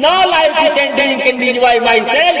No life you can enjoy myself.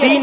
3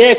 1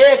1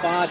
5।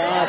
5।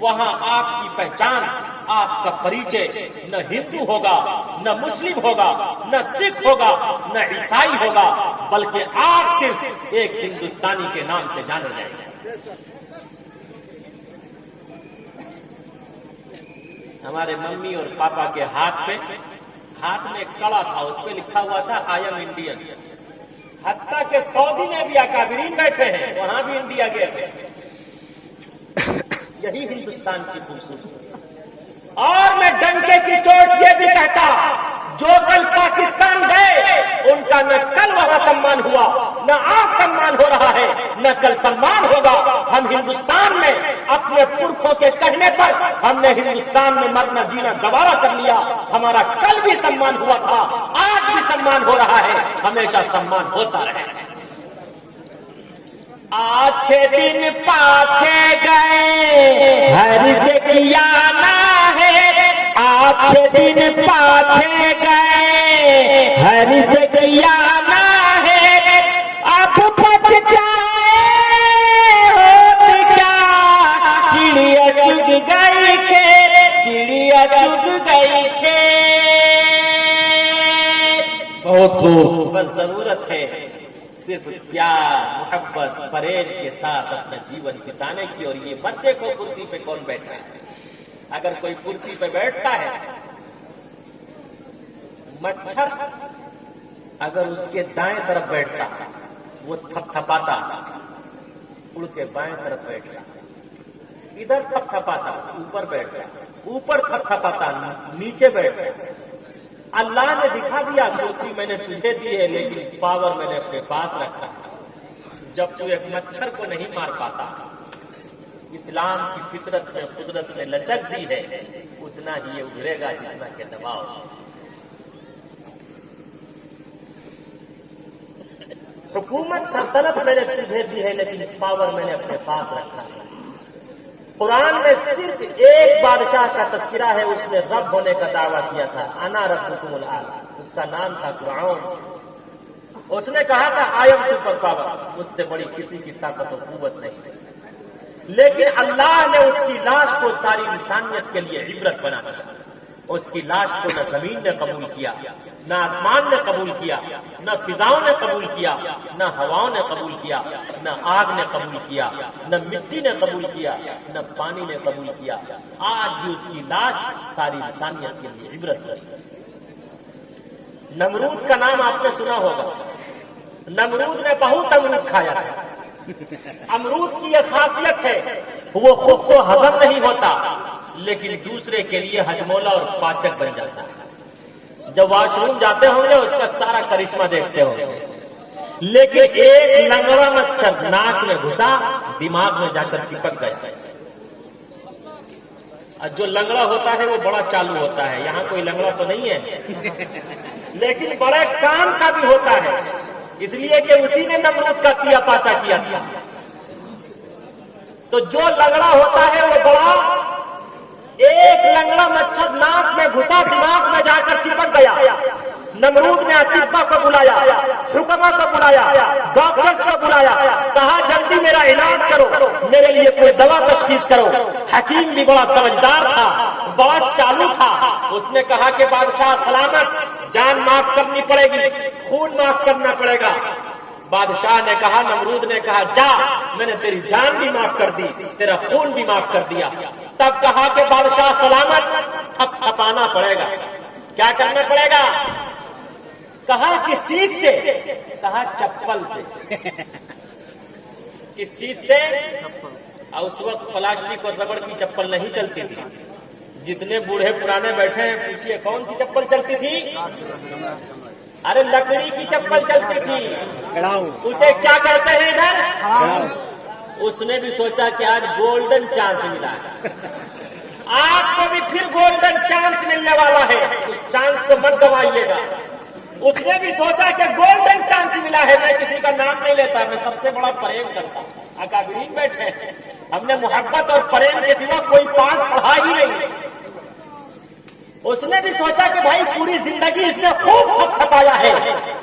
وہاں آپ کی پہچان، آپ کا پریچے نہ ہندو ہوگا، نہ مسلم ہوگا، نہ سکھ ہوگا، نہ عیسائی ہوگا، بلکہ آپ صرف ایک ہندوستانی کے نام سے جانے جائیں گے۔ ہمارے ممی اور پاپا کے ہاتھ میں ایک کڑا تھا، اس پہ لکھا ہوا تھا آئی ایم انڈین۔ حتیٰ کہ سعودی میں بھی اکابرین بیٹھے ہیں، وہاں بھی انڈیا گئے تھے۔ یہی ہندوستان کی خوبصورتی۔ اور میں ڈنکے کی چوٹ یہ بھی کہتا، جو کل پاکستان گئے ان کا نہ کل وہاں سمان ہوا، نہ آج سمان ہو رہا ہے، نہ کل سمان ہوگا۔ ہم ہندوستان میں اپنے پرکھوں کے کہنے پر ہم نے ہندوستان میں مرنا جینا گوارا کر لیا۔ ہمارا کل بھی سمان ہوا تھا، آج بھی سمان ہو رہا ہے، ہمیشہ سمان ہوتا رہے۔ آچھے دن پاچھے گئے ہر سے کیا نہ ہے، آچھے دن پاچھے گئے ہر سے کیا نہ ہے، اب بچ جائے ہوت کیا، چڑیا چگ گئی کھیت، چڑیا چگ گئی کھیت۔ بہت خوب، بس ضرورت ہے صرف پیار، محبت، پرہیز کے ساتھ اپنا جیون بتانے کی۔ اور یہ مت دیکھو کرسی پہ کون بیٹھا ہے۔ اگر کوئی کرسی پہ بیٹھتا ہے، مچھر اگر اس کے دائیں طرف بیٹھتا وہ تھپ تھپاتا، اڑ کے بائیں طرف بیٹھتا، ادھر تھپ تھپاتا اوپر بیٹھتا، اوپر تھپ تھپاتا نیچے بیٹھتا۔ اللہ نے دکھا دیا کرسی میں نے تجھے دی ہے، لیکن پاور میں نے اپنے پاس رکھا ہے۔ جب تو ایک مچھر کو نہیں مار پاتا، اسلام کی فطرت میں قدرت نے لچک دی ہے، اتنا ہی یہ ابھرے گا جتنا کہ دباؤ۔ حکومت سلطنت میں نے تجھے دی ہے، لیکن پاور میں نے اپنے پاس رکھا ہے۔ قرآن میں صرف ایک بادشاہ کا تذکرہ ہے، اس نے رب ہونے کا دعویٰ کیا تھا، انا ربکم الاعلی، اس کا نام تھا فرعون۔ اس نے کہا تھا آئی ایم سپر پاور، مجھ سے بڑی کسی کی طاقت و قوت نہیں۔ لیکن اللہ نے اس کی لاش کو ساری انسانیت کے لیے عبرت بنا دیا۔ اس کی لاش کو نہ زمین نے قبول کیا، نہ آسمان نے قبول کیا، نہ فضاؤں نے قبول کیا، نہ ہواؤں نے قبول کیا، نہ آگ نے قبول کیا، نہ مٹی نے قبول کیا، نہ پانی نے قبول کیا۔ آج بھی اس کی لاش ساری انسانیت کے لیے عبرت ہے۔ نمرود کا نام آپ نے سنا ہوگا۔ نمرود نے بہت امرود کھایا تھا۔ امرود کی یہ خاصیت ہے، وہ خود کو ہضم نہیں ہوتا، لیکن دوسرے کے لیے ہجمولا اور پاچک بن جاتا ہے۔ جب واش روم جاتے ہوں گے اس کا سارا کرشمہ دیکھتے ہوں گے، لیکن ایک لنگڑا مچھر ناک میں گھسا، دماغ میں جا کر چپک گیا۔ اور جو لنگڑا ہوتا ہے وہ بڑا چالو ہوتا ہے۔ یہاں کوئی لنگڑا تو نہیں ہے، لیکن بڑے کام کا بھی ہوتا ہے، اس لیے کہ اسی نے نمرود کا کیا پاچا کیا تھا۔ تو جو لنگڑا ہوتا ہے وہ بڑا، ایک لنگڑا مچھر ناک میں گھسا، دماغ میں جا کر چپک گیا۔ نمرود نے اطباء کو بلایا، حکما کو بلایا، ڈاکٹرز کو بلایا، کہا جلدی میرا علاج کرو، میرے لیے کوئی دوا تشخیص کرو۔ حکیم بھی بڑا سمجھدار تھا، بہت چالو تھا۔ اس نے کہا کہ بادشاہ سلامت، جان معاف کرنی پڑے گی، خون معاف کرنا پڑے گا۔ بادشاہ نے کہا، نمرود نے کہا جا، میں نے تیری جان بھی معاف کر دی، تیرا خون بھی معاف کر دیا۔ تب کہا کہ بادشاہ سلامت، تھپ تھپانا پڑے گا۔ کیا کرنا پڑے گا؟ کہا کس چیز سے؟ کہا چپل سے۔ کس چیز سے؟ اور اس وقت پلاسٹک اور ربڑ کی چپل نہیں چلتی تھی۔ جتنے بوڑھے پرانے بیٹھے ہیں پوچھئے کون سی چپل چلتی تھی؟ ارے لکڑی کی چپل چلتی تھی۔ اسے کیا کہتے ہیں ادھر؟ اس نے بھی سوچا کہ آج گولڈن چانس ملا ہے، آپ کو بھی پھر گولڈن چانس ملنے والا ہے، اس چانس کو مت گوائیے گا۔ اس نے بھی سوچا کہ گولڈن چانس ملا ہے، میں کسی کا نام نہیں لیتا، میں سب سے بڑا پریم کرتا ہوں۔ اکابرین بیٹھے ہیں، ہم نے محبت اور پریم کے سوا کوئی پاٹ پڑھا ہی نہیں۔ اس نے بھی سوچا کہ بھائی پوری زندگی اس نے خوب تھپتھپایا ہے،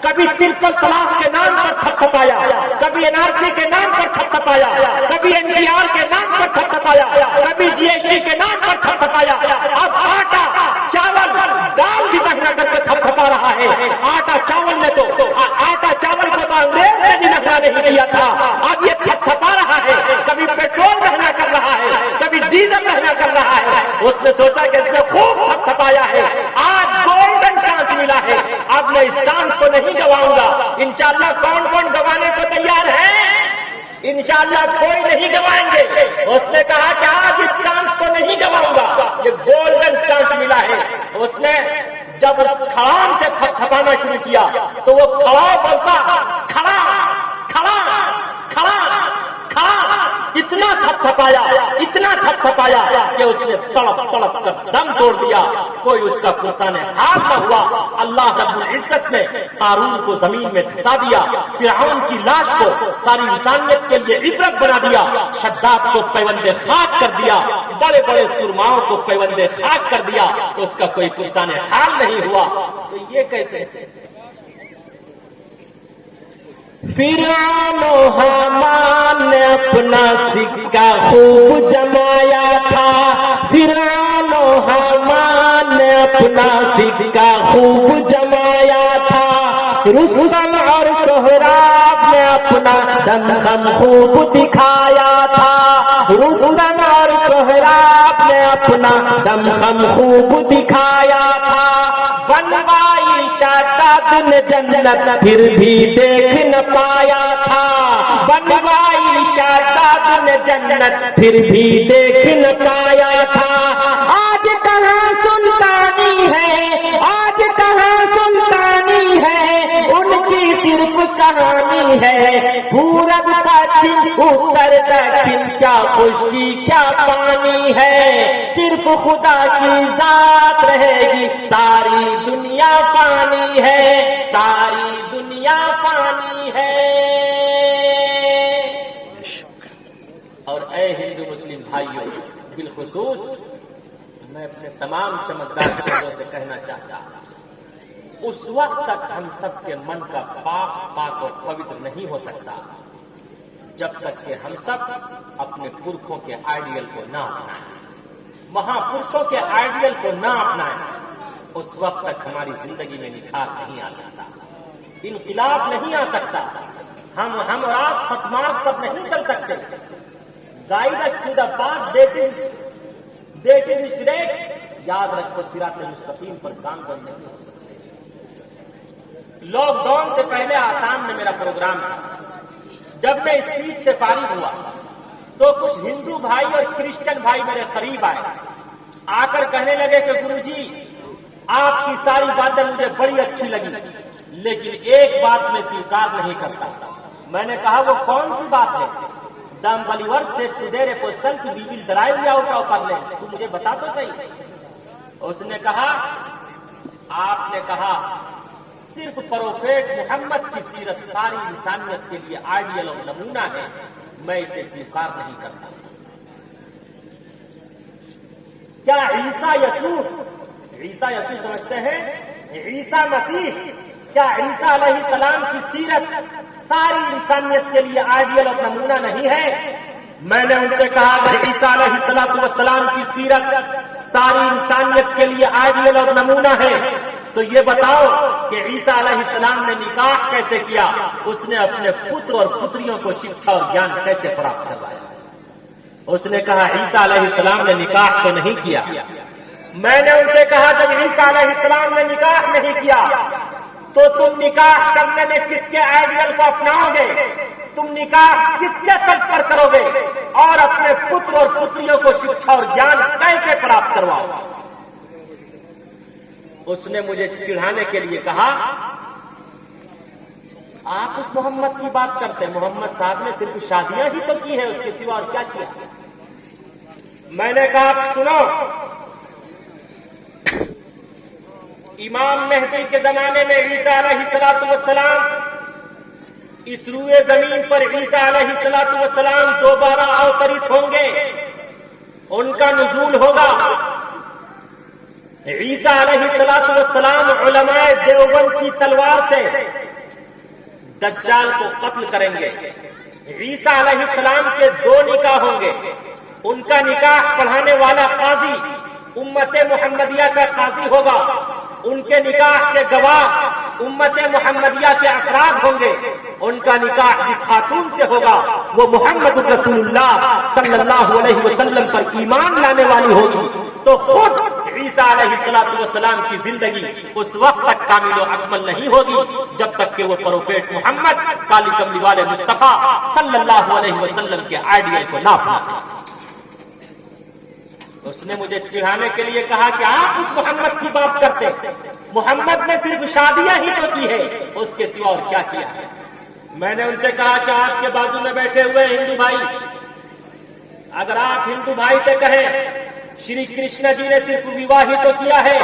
کبھی ترپل طلاق کے نام پر تھپتھپایا، کبھی NRC کے نام پر تھپتھپایا، کبھی NPR کے نام پر تھپتھپایا، کبھی GST کے نام پر تھپتھپایا، اب آٹا چاول دال بھی مہنگا کر کے تھپتھپا رہا ہے۔ آٹا چاول کو تو انگریز نے بھی مہنگا نہیں کیا تھا، اب یہ تھپتھپا رہا ہے، کبھی پیٹرول مہنگا کر رہا ہے، کبھی ڈیزل مہنگا کر رہا ہے۔ اس نے سوچا کہ اس نے خوب تھپتھپایا ہے، آج گولڈن چانس ملا ہے، اب میں اس چانس کو نہیں گواؤں گا۔ انشاءاللہ کون کون گوانے کو تیار ہے؟ انشاءاللہ کوئی نہیں گوائیں گے۔ اس نے کہا کہ آج اس چانس کو نہیں گواؤں گا، یہ گولڈن چانس ملا ہے۔ اس نے جب کھڑام سے تھپتھپانا شروع کیا تو وہ کھڑا بولتا کھڑا کھڑا کھڑا کھڑا، اتنا تھپتھپایا کہ اس نے تڑپ تڑپ کر دم توڑ دیا۔ کوئی اس کا فرسان حال نہ ہوا۔ اللہ رب العزت نے قارون کو زمین میں دھسا دیا، فرعون کی لاش کو ساری انسانیت کے لیے عبرت بنا دیا، شداد کو پیوند خاک کر دیا، بڑے بڑے سرماؤں کو پیوند خاک کر دیا، اس کا کوئی فرسان حال نہیں ہوا۔ تو یہ کیسے؟ فرعون و حامان نے اپنا سکہ خوب جمایا تھا، فرعون و حامان نے اپنا سکہ خوب جمایا تھا، رستم اور سہراب نے اپنا دمخم خوب دکھایا تھا، رستم اور سہراب نے اپنا دمخم خوب دکھایا تھا، بنوائی شاداب نے جنت پھر بھی دیکھ نہ پایا تھا، بنوائی شاداب نے جنت پھر بھی دیکھ نہ پایا تھا۔ آج کہاں سلطانی ہے، آج کہاں سلطانی ہے، ان کی صرف کہانی ہے، پورب پچھم اتر دکھن کیا خشکی کیا پانی ہے، صرف خدا کی ذات رہے گی، ساری دنیا پانی ہے، ساری دنیا پانی ہے۔ اور اے ہندو مسلم بھائیوں، بالخصوص میں اپنے تمام چمکدار شہروں سے کہنا چاہتا ہوں، اس وقت تک ہم سب کے من کا پاک اور پوتر نہیں ہو سکتا جب تک کہ ہم سب اپنے پرکھوں کے آئیڈیل کو نہ اپنائیں، مہا پرشوں کے آئیڈیل کو نہ اپنائیں، اس وقت تک ہماری زندگی میں نکھار نہیں آ سکتا، انقلاب نہیں آ سکتا، ہم اور آپ ستماگ پر نہیں چل سکتے۔ Guide us to the path that is straight, یاد رکھو صراط مستقیم پر کام کرنے نہیں ہو سکتے۔ لاک ڈاؤن سے پہلے آسام میں میرا پروگرام تھا، جب میں اسپیچ سے فارغ ہوا تو کچھ ہندو بھائی اور کرسچن بھائی میرے قریب آئے، آ کر کہنے لگے کہ گرو جی آپ کی ساری باتیں مجھے بڑی اچھی لگی، لیکن ایک بات میں سے انکار نہیں کرتا۔ میں نے کہا وہ کون سی بات ہے؟ The unbeliever says to their apostles, we will drive you out of our land. تو مجھے بتا تو صحیح۔ اس نے کہا آپ نے کہا صرف پروفیٹ محمد کی سیرت ساری انسانیت کے لیے آئیڈیل اور نمونہ ہے، میں اسے سویکار نہیں کرتا۔ کیا عیسیٰ یسوع سمجھتے ہیں؟ عیسیٰ مسیح، کیا عیسیٰ علیہ السلام کی سیرت ساری انسانیت کے لیے آئیڈیل اور نمونہ نہیں ہے؟ میں نے ان سے کہا کہ عیسیٰ علیہ السلام کی سیرت ساری انسانیت کے لیے آئیڈیل اور نمونہ ہے، تو یہ بتاؤ کہ عیسیٰ علیہ السلام نے نکاح کیسے کیا، اس نے اپنے پتر اور پتریوں کو شکشا اور گیان کیسے پراپت کروایا؟ اس نے کہا عیسیٰ علیہ السلام نے نکاح تو نہیں کیا۔ میں نے ان سے کہا جب عیسیٰ علیہ السلام نے نکاح نہیں کیا تو تم نکاح کرنے میں کس کے آئیڈیل کو اپناؤ گے؟ تم نکاح کس کے طرز پر کرو گے اور اپنے پتر اور پتریوں کو شکشا اور گیان کیسے پراپت کرواؤ؟ اس نے مجھے چڑھانے کے لیے کہا آپ اس محمد کی بات کرتے ہیں، محمد صاحب نے صرف شادیاں ہی تو کی ہے، اس کے سوا اور کیا کیا؟ میں نے کہا سنو، امام مہدی کے زمانے میں عیسیٰ علیہ السلام اس روئے زمین پر عیسیٰ علیہ السلام دوبارہ اوترت ہوں گے، ان کا نزول ہوگا، عیسیٰ علیہ السلام علماء دیوبند کی تلوار سے دجال کو قتل کریں گے. عیسیٰ علیہ السلام کے 2 نکاح ہوں گے. ان کا نکاح پڑھانے والا قاضی امت محمدیہ کا قاضی ہوگا. ان کے نکاح کے گواہ امت محمدیہ کے افراد ہوں گے. ان کا نکاح جس خاتون سے ہوگا وہ محمد رسول اللہ صلی اللہ علیہ وسلم پر ایمان لانے والی ہوگی. تو خود عیسیٰ علیہ السلام کی زندگی اس وقت تک کامل و اکمل نہیں ہوگی جب تک کہ وہ پروفیٹ محمد کالی کملی والے مصطفیٰ صلی اللہ علیہ وسلم کے آئیڈیل کو نہ اپنائیں. اس نے مجھے چڑھانے کے لیے کہا کہ آپ اس محمد کی بات کرتے. محمد نے صرف شادیاں ہی تو کی ہے, اس کے سوا اور کیا کیا ہے. میں نے ان سے کہا کہ آپ کے بازو میں بیٹھے ہوئے ہندو بھائی, اگر آپ ہندو بھائی سے کہیں شری کرشن جی نے صرف وواہ ہی تو کیا ہے,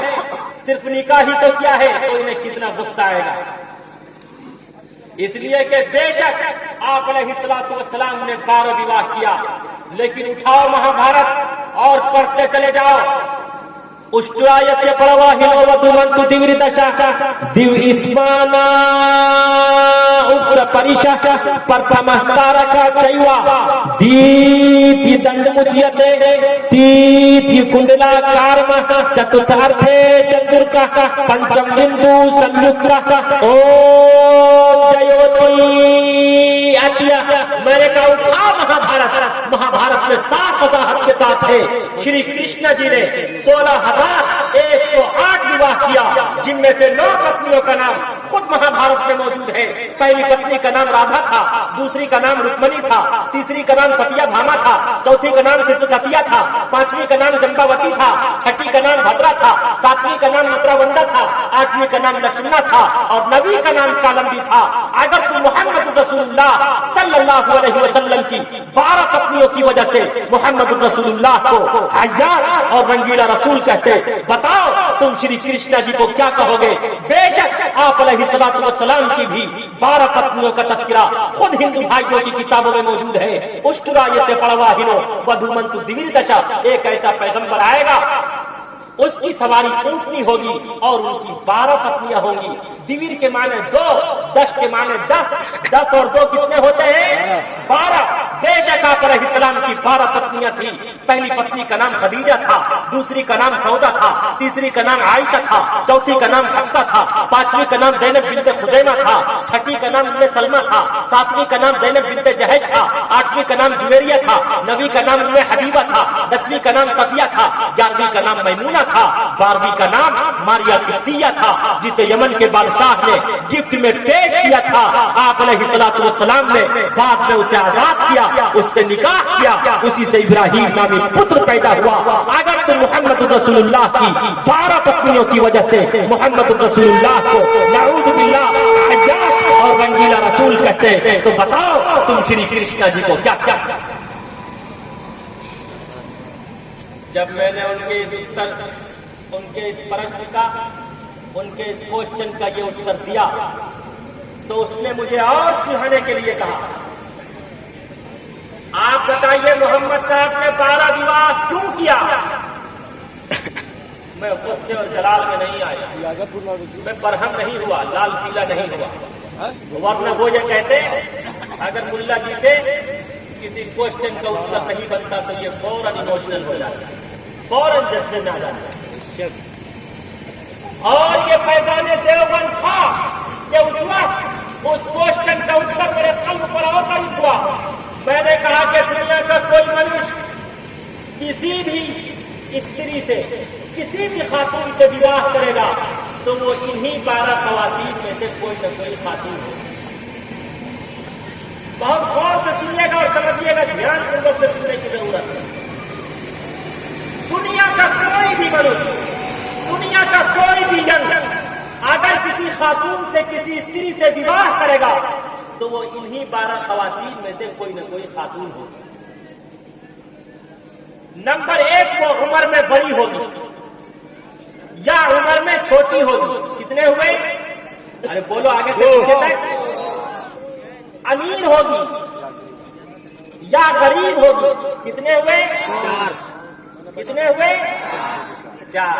صرف نکاح ہی تو کیا ہے, تو انہیں کتنا غصہ آئے گا. اس لیے کہ بے شک آپ علیہ السلام نے 12 وواہ کیا, لیکن اٹھاؤ مہابھارت اور پڑھتے چلے جاؤ. اشٹرایسya پرواہنو ودھمنتو دیوریدشا دیو اسمانا اپس پریشا پرتمہتارکا چیوا دیتی دنڈ مچیتے تیتی کنڈلا کارما چتتارتھے چترکا پنچم بندو سنیکتا او جیوتی اتیا. میں نے کہا اٹھا مہابھارت میں 7 وضاحت کے ساتھ ہے. شری کرشن جی نے 16,108 وواہ کیا, جن میں سے 9 پتنیوں کا نام خود مہابھارت میں موجود ہے. پہلی پتنی کا نام رادھا تھا, دوسری کا نام رکمنی تھا, تیسری کا نام ستیا بھاما تھا, چوتھی کا نام صرف ستیا تھا, 5ویں کا نام جمباوتی تھا, 6ٹھی کا نام بھدرا تھا, 7ویں کا نام متراوندا تھا, 8ویں کا نام لکشمنا تھا, اور 9ویں کا نام کالندی تھا. اگر تو محمد رسول اللہ صلی اللہ علیہ وسلم کی 12 پتنیوں کی وجہ سے محمد رسول اللہ کو عیار اور رنگیلا رسول کہتے, بتاؤ تم شری کرشن جی کو کیا کہو گے؟ بے شک آپ علیہ السلام کی بھی 12 پتنیوں کا تذکرہ خود ہندو بھائیوں کی کتابوں میں موجود ہے. اشٹرایسya پرواہنو ودھمنتو دیوریدشا, ایک ایسا پیغمبر آئے گا اس کی سواری اونٹنی ہوگی اور ان کی 12 پتنیاں ہوں گی. دیویر کے معنی 2, دش کے معنی 10, 10 اور 2 کتنے ہوتے ہیں؟ 12. بے شک آپ علیہ السلام کی 12 پتنیاں تھیں. پہلی پتنی کا نام خدیجہ تھا, دوسری کا نام سودا تھا, تیسری کا نام عائشہ تھا, چوتھی کا نام حفصہ تھا, 5ویں کا نام زینب بنت خزیمہ تھا, 6ٹھی کا نام ام سلمہ تھا, 7ویں کا نام زینب بنت جہش تھا, 8ویں کا نام جویریہ تھا, 9ویں کا نام ام حبیبہ تھا, 10ویں کا نام صفیہ تھا, 11ویں کا نام میمونہ تھا, 12ویں کا نام ماریا قبطیہ تھا, جسے یمن کے بادشاہ نے گفٹ میں پیش کیا تھا. آپ علیہ السلام نے بعد میں اسے آزاد کیا, اس سے نکاح کیا, اسی سے ابراہیم نامی پتر پیدا ہوا. اگر تو محمد رسول اللہ کی 12 پتنیوں کی وجہ سے محمد رسول اللہ کو نعوذ باللہ عیار اور رنگیلا رسول کہتے, تو بتاؤ تم شری کرشن جی کو کیا کیا. جب میں نے ان کے اس پرشن کا, ان کے اس کوشچن کا یہ اتر دیا, تو اس نے مجھے اور چڑھانے کے لیے کہا, آپ بتائیے محمد صاحب نے 12 وواہ کیوں کیا؟ میں غصے اور جلال میں نہیں آیا, میں برہم نہیں ہوا, لال پیلا نہیں ہوا. ورنہ وہ یہ کہتے اگر ملا جی سے کسی کوشچن کا اتر نہیں بنتا تو یہ فوراً ایموشنل ہو جاتا, فوراً جذبے میں آ جاتا. اور یہ فیضان دیوبند تھا کہ اس وقت اس کوشچن کا اتر میرے قلب پر اوترت ہوا. میں نے کہا کہ دنیا کا کوئی منش کسی بھی استری سے, کسی بھی خاتون سے وواہ کرے گا تو وہ انہی 12 خواتین میں سے کوئی نہ کوئی خاتون ہو. بہت غور سے سنیے گا اور سمجھیے گا, دھیان پوروک سے سننے کی ضرورت ہے. دنیا کا کوئی بھی منش, دنیا کا کوئی بھی جنگ اگر کسی خاتون سے, کسی استری سے وواہ کرے گا تو وہ انہی 12 خواتین میں سے کوئی نہ کوئی خاتون ہوگی. نمبر 1, وہ عمر میں بڑی ہوگی یا عمر میں چھوٹی ہوگی. کتنے ہوئے؟ ارے بولو آگے سے پیچھے تک. امیر ہوگی یا غریب ہوگی. کتنے ہوئے؟ 4. کتنے ہوئے؟ 4.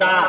7।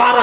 12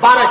12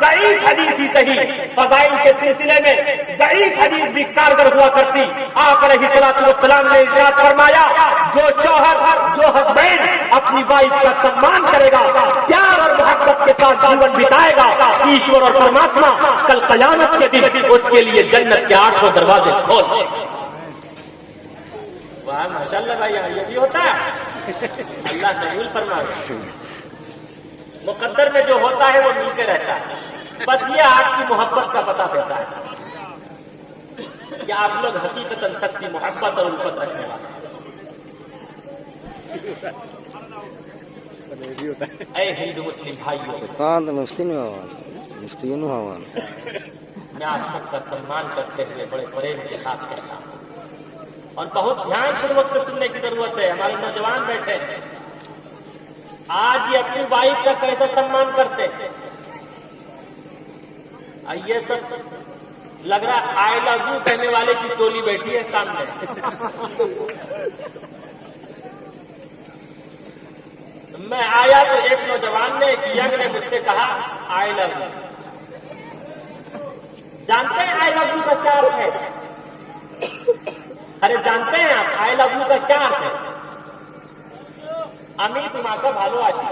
ضعیف حدیث ہی صحیح، فضائل کے سلسلے میں ضعیف حدیث بھی کارگر ہوا کرتی۔ آقا علیہ الصلوۃ والسلام نے ارشاد فرمایا، جو شوہر جو ہسبینڈ اپنی وائف کا سمان کرے گا، پیار اور محبت کے ساتھ جیون بتائے گا، ایشور اور پرماتما کل قیامت کے دن اس کے لیے جنت کے 8 دروازے کھول دیں گے۔ واہ ماشاء اللہ بھائی، یہ بھی ہوتا ہے، اللہ قبول فرمائے۔ مقدر میں جو ہوتا ہے وہ مل کے رہتا ہے، بس یہ آپ کی محبت کا پتہ دیتا ہے کہ آپ لوگ حقیقتاً سچی محبت اور الفت رکھنے والے ہیں۔ اے ہندو مسلم بھائیوں، کہاں تو مفتی نہیں ہوا، مفتی نہیں ہوا۔ میں آپ سب کا سمان کرتے ہوئے بڑے پریم کے ساتھ کہتا ہوں، اور بہت دھیان پوروک سے سننے کی ضرورت ہے۔ ہمارے نوجوان بیٹھے ہیں، آج یہ اپنی وائف کا کیسا سمان کرتے ہیں؟ یہ سب لگ رہا آئی لو یو کہنے والے کی ٹولی بیٹھی ہے سامنے۔ میں آیا تو ایک نوجوان نے، ایک ینگ نے مجھ سے کہا آئی لو یو۔ جانتے ہیں آئی لو یو کا کیا ارتھ ہے؟ ارے جانتے ہیں آپ آئی لو یو کا کیا ارتھ ہے؟ আমি তোমাকে ভালোবাসি,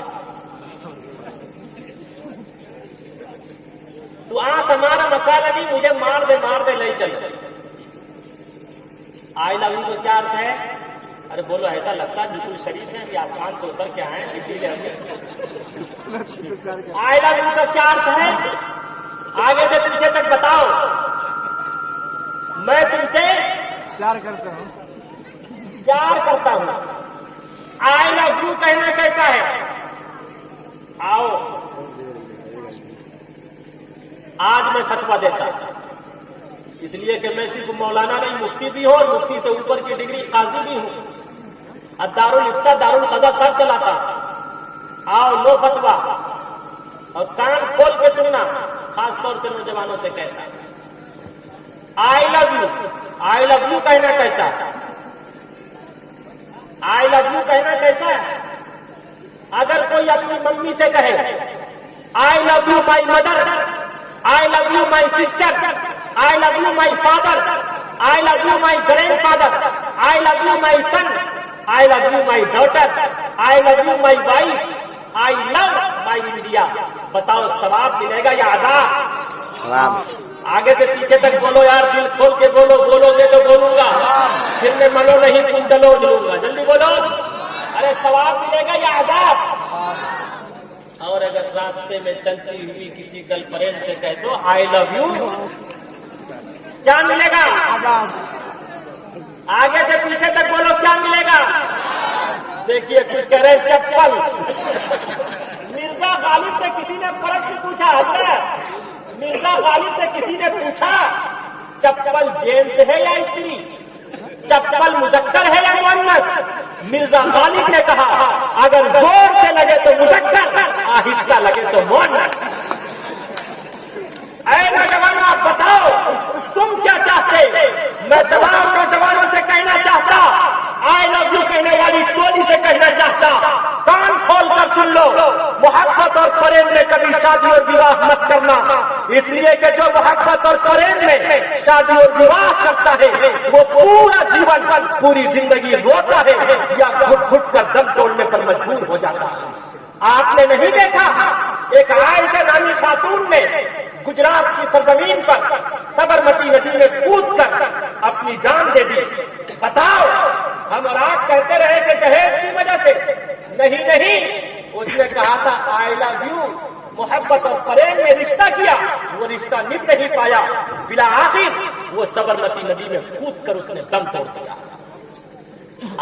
تو آج ہمارا مکالمہ نہیں، مجھے مار دے لے چلو۔ آئی لو یو کا کیا ارتھ ہے؟ ارے بولو، ایسا لگتا ہے بالکل شریف ہے کہ آسمان سے اتر کے آئے ہیں۔ آئی لو یو کا کیا ارتھ ہے؟ آگے سے پیچھے تک بتاؤ۔ میں تم سے پیار کرتا ہوں۔ آئی لو یو کہنا کیسا ہے؟ آؤ آج میں فتوا دیتا ہوں، اس لیے کہ میں صرف مولانا نہیں، مفتی بھی ہوں اور مفتی سے اوپر کی ڈگری قاضی بھی ہوں، اور دارالفتہ دارالقضا سب چلاتا ہوں۔ آؤ لو فتوا، اور کان کھول کے سننا، خاص طور سے نوجوانوں سے کہتا ہے۔ آئی لو یو کہنا کیسا ہے؟ آئی لو یو کہنا کیسا ہے؟ اگر کوئی اپنی ممی سے کہے I love you my mother, I love you my sister, I love you my father, I love you my grandfather, I love you my son, I love you my daughter, I love you my wife, I love my India, بتاؤ ثواب ملے گا یا عذاب؟ ثواب۔ آگے سے پیچھے تک بولو یار، دل کھول کے بولو، بولو گے تو بولوں گا، پھر میں منو نہیں کنڈلو لوں گا، جلدی بولو۔ ارے ثواب ملے گا یا عذاب؟ اور اگر راستے میں چلتی ہوئی کسی گرل فرینڈ سے کہہ دو آئی لو یو، کیا ملے گا؟ آگے سے پیچھے تک بولو، کیا ملے گا؟ دیکھیے کچھ کہہ رہے چپل۔ مرزا غالب سے کسی نے پرشن پوچھا، حضرت مرزا غالب سے کسی نے پوچھا چپل جینس ہے یا استری، چپل مذکر ہے یا مؤنث؟ مرزا غالب نے کہا اگر زور سے لگے تو مذکر، آہستہ لگے تو مؤنث۔ اے نوجوانوں آپ بتاؤ تم کیا چاہتے؟ میں تمام نوجوانوں سے کہنا چاہتا، آئی لو یو کہنے والی ٹولی سے کہنا چاہتا، کان کھول کر سن لو، محبت اور فریب میں کبھی شادی اور وواہ مت کرنا، اس لیے کہ جو محبت اور فریب میں شادی اور وواہ کرتا ہے وہ پورا جیون پوری زندگی روتا ہے یا گھٹ گھٹ کر دم توڑنے پر مجبور ہو جاتا ہے۔ آپ نے نہیں دیکھا ایک عائشہ نامی خاتون نے گجرات کی سرزمین پر سبرمتی ندی میں کود کر اپنی جان دے دی۔ بتاؤ، ہم اور آپ کہتے رہے کہ جہیز کی وجہ سے، نہیں، اس نے کہا تھا آئی لو یو، محبت اور فریب میں رشتہ کیا، وہ رشتہ نبھ نہیں پایا، بالآخر وہ سبرمتی ندی میں کود کر اس نے دم توڑ دیا۔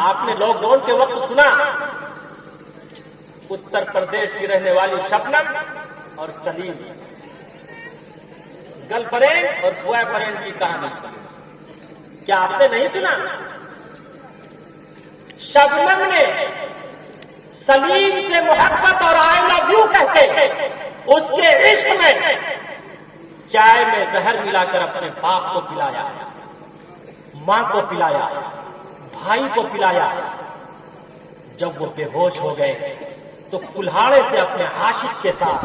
آپ نے لاک ڈاؤن کے وقت سنا اتر پردیش کی رہنے والی شبنم اور سلیم، گرل فرینڈ اور بوائے فرینڈ کی کہانی، کیا آپ نے نہیں سنا؟ شبنم نے سلیم سے محبت اور آئی لو یو کہتے اس کے عشق میں چائے میں زہر ملا کر اپنے باپ کو پلایا، ماں کو پلایا، بھائی کو پلایا۔ جب وہ بے ہوش ہو گئے تو کلہاڑے سے اپنے عاشق کے ساتھ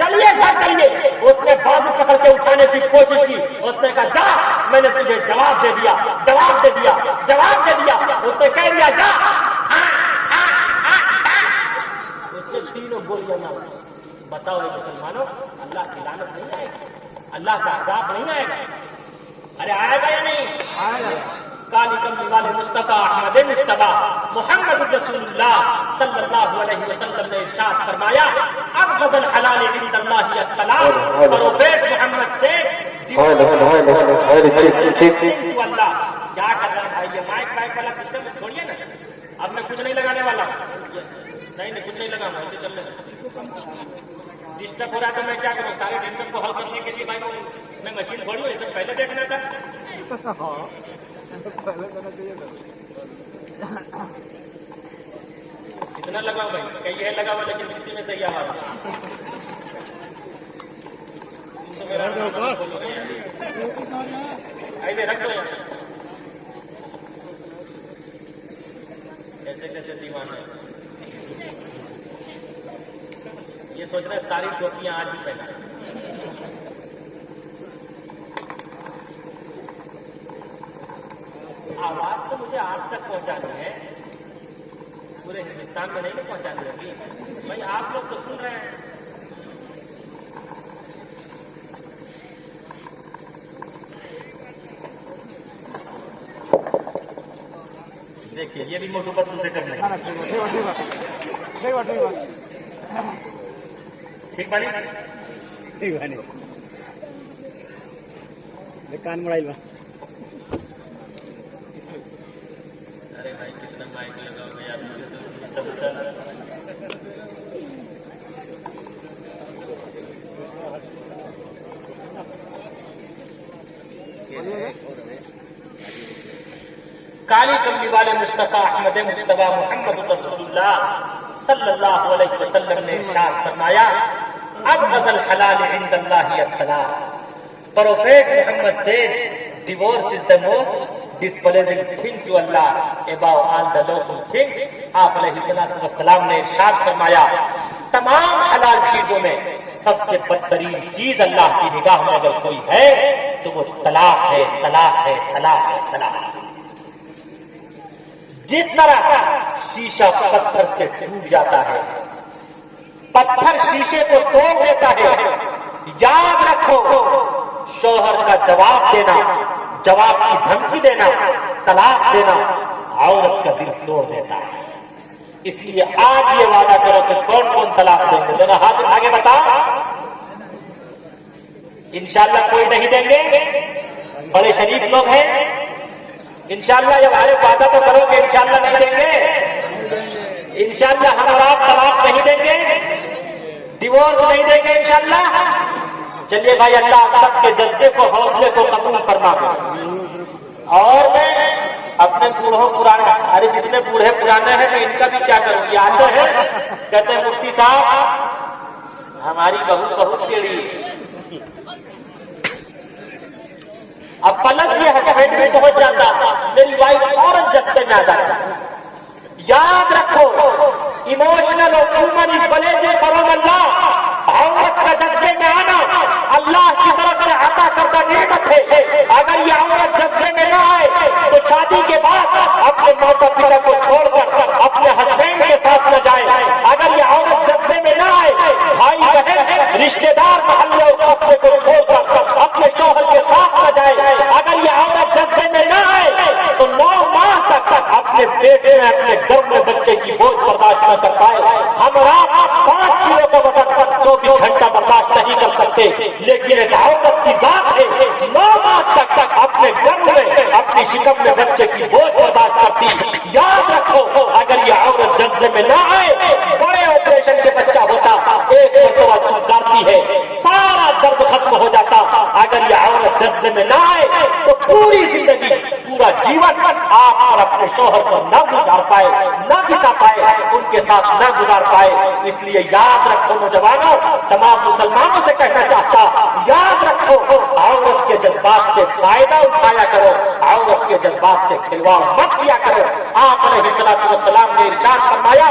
چلیے گھر چلیے. اس نے بازو پکڑ کے اٹھانے کی کوشش کی. اس نے کہا جا, میں نے تجھے جواب دے دیا, جواب دے دیا, جواب دے دیا. اس نے کہہ دیا جا. اس نے تینوں گولیاں نہ. بتاؤ اے مسلمانوں, اللہ کی لعنت نہیں آئے گی, اللہ کا عذاب نہیں آئے گا؟ ارے آئے گا یا نہیں؟ کالی کملی والے مصطفیٰ احمد مصطفیٰ محمد رسول اللہ صلی اللہ علیہ وسلم نے ارشاد فرمایا, اب غزل حلال عند اللہ الطلاق. پروفیٹ محمد سے اللہ کیا کر رہا ہے بھائی, یہ مائک والا سسٹم چھوڑیے نا. اب میں کچھ نہیں لگانے والا, نہیں کچھ نہیں لگانا, ایسے چلنے ڈسٹرب ہو رہا تو میں کیا کروں؟ سارے ڈسٹرب کو حل کرنے کے لیے بھائی میں مشین تھوڑی ہوں, یہ سب پہلے دیکھنا تھا. کتنا لگا بھائی, کئی ہے لگا ہوا لیکن کسی میں صحیح آواز. ایسے رکھ دو, کیسے کیسے دیوانے یہ سوچ رہے ساری ٹوپیاں آج ہی پہنا. آواز تو مجھے آپ تک پہنچانی ہے, پورے ہندوستان میں نہیں پہنچانی ہوگی بھائی. آپ لوگ تو سن رہے ہیں. دیکھیے یہ بھی موٹو پتلو سے کر لیں گے. ٹھیک بانی کان مڑائی با. ارے بھائی کتنا مائک لگا ہو گیا سب سر. کالی کملی والے مصطفیٰ احمد مصطفیٰ محمد رسول اللہ صلی اللہ علیہ وسلم نے ارشاد فرمایا, اب غزل حلال عند اللہ الطلاق. پروفیٹ محمد سے divorce is the most displeasing thing to Allah above all the lawful things. آپ علیہ السلام نے ارشاد فرمایا, تمام حلال چیزوں میں سب سے بدترین چیز اللہ کی نگاہ میں اگر کوئی ہے تو وہ طلاق ہے, طلاق ہے, طلاق ہے, طلاق ہے. جس طرح شیشہ پتھر سے ٹوٹ جاتا ہے, پتھر شیشے کو توڑ دیتا ہے, یاد رکھو شوہر کا جواب دینا, جواب کی دھمکی دینا, طلاق دینا عورت کا دل توڑ دیتا ہے. اس لیے آج یہ وعدہ کرو کہ کون کون طلاق دیں گے, ذرا ہاتھ آگے بتاؤ. انشاءاللہ کوئی نہیں دیں گے, بڑے شریف لوگ ہیں. انشاءاللہ یہ ہمارے وعدہ تو کرو کہ انشاءاللہ نہیں دیں گے. انشاءاللہ ہم اور آپ طلاق نہیں دیں گے, ڈیورس نہیں دیں گے انشاءاللہ. چلیے بھائی, اللہ آپ سب کے جذبے کو, حوصلے کو قبول فرما دے. اور میں اپنے بوڑھوں پرانے, ارے جتنے بوڑھے پرانے ہیں میں ان کا بھی کیا کروں, یہ آتے ہیں کہتے ہیں مفتی صاحب ہماری بہو بہت ٹیڑھی ہے. اب پلس یہ ہسبینڈ میں پہنچ جاتا, میری وائف فوراً جذبے میں آ جاتا. یاد رکھو ایموشنل اور ہیومن اس بلے سے فرام اللہ. عورت کا جذبے میں آنا اللہ کی طرف سے عطا کردہ نعمت ہے. اگر یہ عورت جذبے میں نہ آئے تو شادی کے بعد اپنے ماتا پتا کو چھوڑ کر اپنے ہسبینڈ کے ساتھ نہ جائے. اگر یہ عورت جذبے میں نہ آئے, بھائی بہن رشتے دار محلے اور قصبے کو چھوڑ کر اپنے شوہر کے ساتھ نہ جائے. اگر یہ عورت جذبے میں نہ آئے تو 9 ماہ تک اپنے پیٹ میں اپنے گرم میں بچے کی بوجھ برداشت نہ کر پائے. ہم رات 5 کلو کا وزن 24 گھنٹہ برداشت نہیں کر سکتے, لیکن ایک عورت کی ذات ہے 9 ماہ تک اپنے گرم میں اپنی شکم میں بچے کی بوجھ برداشت کرتی. یاد رکھو اگر یہ عورت جذبے میں نہ آئے, بڑے آپریشن سے بچہ ہوتا, ایک مرتبہ چمکارتی ہے سارا درد ختم ہو جاتا. اگر یہ عورت جذبے میں نہ آئے تو پوری زندگی, پورا جیون آپ اور اپنے شوہر کو نہ گزار پائے, نہ بتا پائے, ان کے ساتھ نہ گزار پائے. اس لیے یاد رکھو نوجوانوں, تمام مسلمانوں سے کہنا چاہتا, یاد رکھو عورت کے جذبات سے فائدہ اٹھایا کرو, عورت کے جذبات سے کھلواڑ مت کیا کرو. آپ علیہ السلام نے ارشاد فرمایا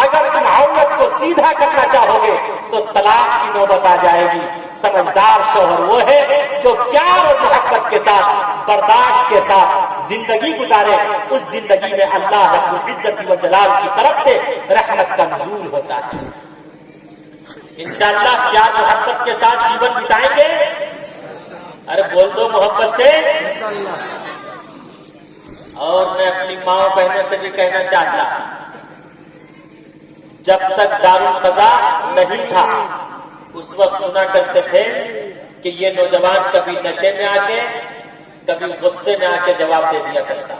اگر تم عورت کو سیدھا کرنا چاہو گے تو طلاق کی نوبت آ جائے گی. سمجھدار شوہر وہ ہے جو پیار اور محبت کے ساتھ برداشت کے ساتھ زندگی گزارے. اس زندگی میں اللہ رب العزت و جلال کی طرف سے رحمت کا نزول ہوتا ہے. انشاءاللہ پیار محبت کے ساتھ جیون بتائیں گے. ارے بول دو محبت سے. اور میں اپنی ماں بہنوں سے بھی کہنا چاہتا جب تک دارالقضا نہیں تھا اس وقت سنا کرتے تھے کہ یہ نوجوان کبھی نشے میں آ کے کبھی غصے میں آ کے جواب دے دیا کرتا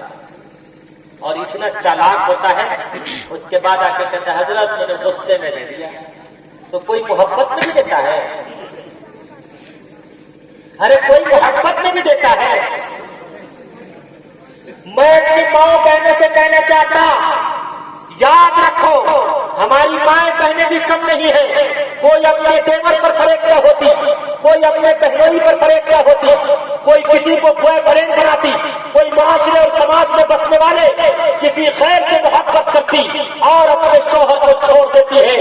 اور اتنا چالاک ہوتا ہے. اس کے بعد آ کے کہتا ہے حضرت میں نے غصے میں دے دیا. تو کوئی محبت میں بھی دیتا ہے. ارے کوئی محبت میں بھی دیتا ہے. میں اپنی ماں بہنوں سے کہنا چاہتا یاد رکھو ہماری مائیں بہنیں بھی کم نہیں ہیں. کوئی اپنے دیور پر فریب کیا ہوتی, کوئی اپنے بہنوئی پر فریب کیا ہوتی, کوئی کسی کو بوائے فرینڈ بناتی, کوئی معاشرے اور سماج میں بسنے والے کسی خیر سے محبت کرتی اور اپنے شوہر کو چھوڑ دیتی ہے.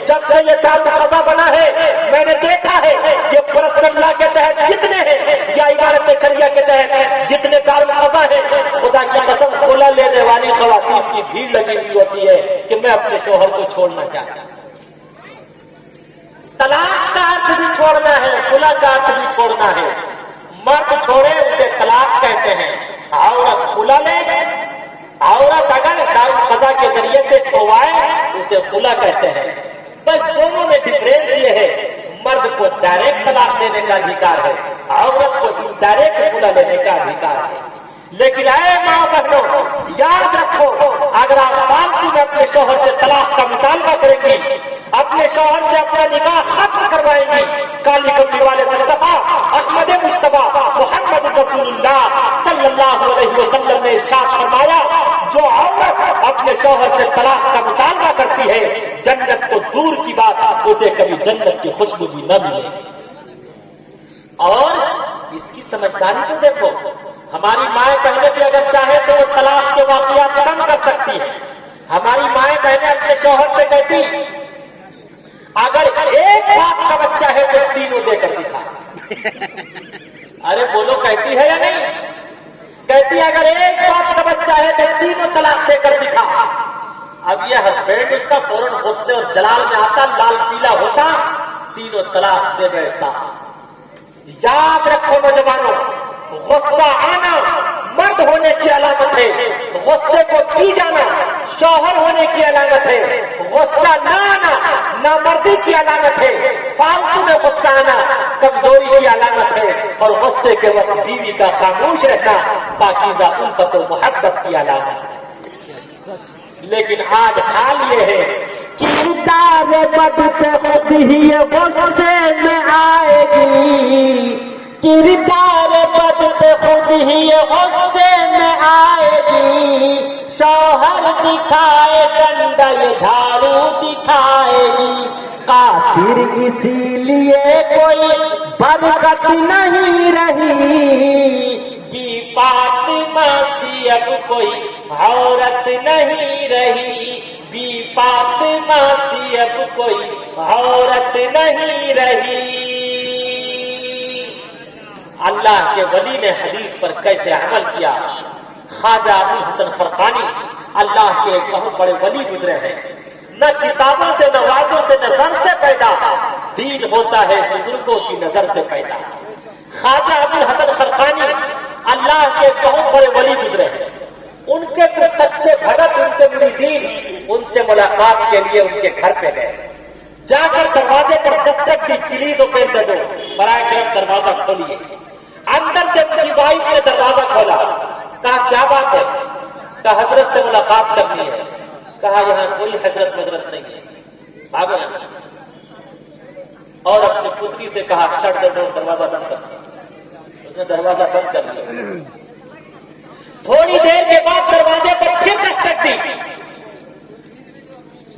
جب سے یہ دارالقضا بنا ہے میں نے دیکھا ہے کہ پرسنل لا کے تحت جتنے ہیں یا عبارت شریعہ کے تحت جتنے دارالقضا ہیں خدا کی قسم کھلا لینے والی خواتین کی بھیڑ لگی ہوئی ہوتی ہے کہ میں اپنے شوہر کو چھوڑنا چاہتا ہوں. طلاق کا ارتھ بھی چھوڑنا ہے, کھلا کا ارتھ بھی چھوڑنا ہے. مرد چھوڑے اسے طلاق کہتے ہیں. عورت کھلا لے, عورت اگر دارالقضا کے ذریعے سے چھوڑوائے اسے کھلا کہتے ہیں. بس دونوں میں ڈفرینس یہ ہے مرد کو ڈائریکٹ طلاق دینے کا ادھیکار ہے, عورت کو ڈائریکٹ کھلا لینے کا ادھیکار ہے. لیکن اے ماں بہنوں یاد رکھو اگر آپ فالتو میں اپنے شوہر سے طلاق کا مطالبہ کریں گی, اپنے شوہر سے اپنا نکاح ختم کروائیں گی, کالی کملی والے مصطفیٰ احمد مصطفیٰ محمد رسول اللہ صلی اللہ علیہ وسلم نے ارشاد فرمایا جو عورت اپنے شوہر سے طلاق کا مطالبہ کرتی ہے جنت تو دور کی بات اسے کبھی جنت کی خوشبو بھی نہ ملے. اور اس کی سمجھداری تو دیکھو, ہماری مائیں بہنیں بھی اگر چاہے تو وہ طلاق کے واقعات کم کر سکتی ہیں. ہماری مائیں بہنیں اپنے شوہر سے کہتی اگر ایک باپ کا بچہ ہے تو تینوں دے کر دکھا. ارے بولو کہتی ہے یا نہیں؟ کہتی اگر ایک باپ کا بچہ ہے تو تینوں طلاق دے کر دکھا. اب یہ ہسبینڈ اس کا فوراً غصے اور جلال میں آتا, لال پیلا ہوتا, تینوں طلاق دے بیٹھتا. یاد رکھو نوجوانوں غصہ آنا مرد ہونے کی علامت ہے, غصے کو پی جانا شوہر ہونے کی علامت ہے. غصہ نہ آنا نامردی کی علامت ہے, فالتو میں غصہ آنا کمزوری کی علامت ہے, اور غصے کے وقت بیوی کا خاموش رہنا پاکیزہ الفت و محبت کی علامت ہے. لیکن آج حال یہ ہے کردار بد پہ خود ہی غصے میں آئے گی, کردار بد پہ خود ہی غصے میں آئے گی. شوہر دکھائے ڈنڈا یہ جھاڑو دکھائے گی. قاصر اسی لیے کوئی برکت نہیں رہی, بی فاطمہ سی اب کوئی عورت نہیں رہی, بی فاطمہ سی اب کوئی عورت نہیں رہی. اللہ کے ولی نے حدیث پر کیسے عمل کیا. خواجہ ابوالحسن خرقانی اللہ کے بہت بڑے ولی گزرے ہیں. نہ کتابوں سے نہ وعظوں سے نہ نظر سے پیدا, دین ہوتا ہے بزرگوں کی نظر سے پیدا. خواجہ ابوالحسن خرقانی اللہ کے بہت بڑے ولی گزرے ہیں. ان کے کچھ سچے بھگت ان کے مریدین ان سے ملاقات کے لیے ان کے گھر پہ گئے. جا کر دروازے پر دستک دی, پلیز اوپن دے دو, برائے کرم دروازہ کھولیے. اندر سے ان کی وائف نے دروازہ کھولا. کہا کیا بات ہے؟ کہا حضرت سے ملاقات کرنی ہے. کہا یہاں کوئی حضرت مضرت نہیں ہے, بھاگو یہاں سے. اور اپنی پتری سے کہا شٹ دے دو, دروازہ بند کر. اس نے دروازہ بند کر لیا. تھوڑی دیر کے بعد دروازے پر پھر دستک دی.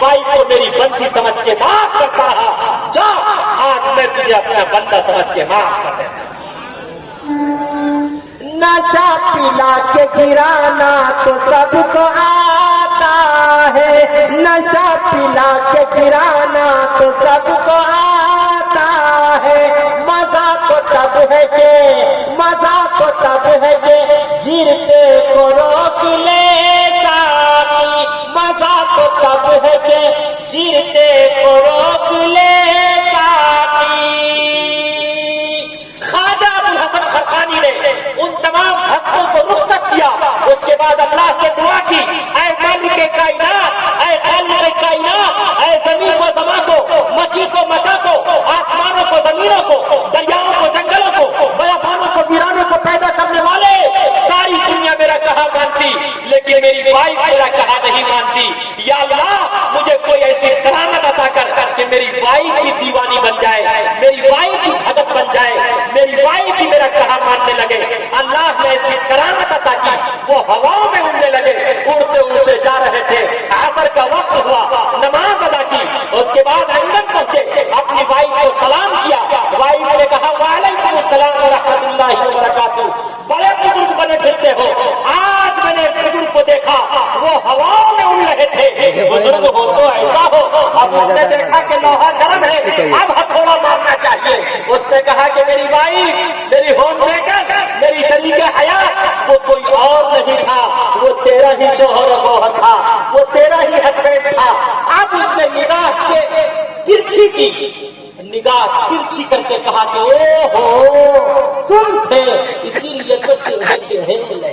بائی کو میری بندی سمجھ کے معاف کرتا رہا، جا آج میں تجھے اپنا بندہ سمجھ کے معاف کر دیتا ہوں۔ نشہ پلا کے گرانا تو سب کو آتا ہے، نشہ پلا کے گرانا تو سب کو آتا ہے، مزہ تو تب ہے کہ مزہ تو تب ہے کہ گرتے کو روک لیتا، مزہ تو تب ہے کہ گرتے کو روک لیتا۔ خواجہ ابوالحسن خرقانی نے ان تمام بھکتوں کو رخصت کیا، اس کے بعد اللہ سے دعا کی، اے مالک کائنات، اے خالق کائنات، اے زمین و زمان کو، مکی کو مکہ کو، آسمانوں کو زمینوں کو، دریاؤں کو جنگلوں کو، بیابانوں کو ویرانوں کو پیدا کرنے والے، ساری دنیا میرا کہا مانتی لیکن میری وائف میرا کہا نہیں مانتی، یا اللہ مجھے کوئی ایسی کرامت عطا کر کہ میری وائف کی دیوانی بن جائے، میری وائف کی بھگت بن جائے، میری وائف کی میرا کہا ماننے لگے۔ اللہ نے ایسی کرامت عطا کی، وہ ہواؤں میں اڑنے لگے، اڑتے اڑتے جا رہے تھے، عصر کا وقت ہوا، نماز ادا کی، اس کے بعد آنگن پہنچے، اپنی وائف کو سلام کیا، وائف نے کہا وعلیکم السلام ورحمۃ اللہ وبرکاتہ، بڑے بزرگ بنے پھرتے ہو، آج میں نے بزرگ کو دیکھا وہ ہواؤں میں اڑ رہے تھے، بزرگ ہو تو ایسا ہو۔ اب اس نے دیکھا کہ لوہا گرم ہے، اب ہتھوڑا مارنا چاہیے، اس نے کہا کہ میری وائف، میری ہوم میکر، میری شریک حیات، وہ کوئی اور نہیں تھا، وہ تیرا ہی شوہر گوہر تھا، وہ تیرا ہی ہسبینڈ تھا۔ اب اس نے نگاہ کے ترچھی کی، نگاہ ترچھی کر کے کہا کہ او ہو تم تھے، اسی لیے تو چہرے ملے۔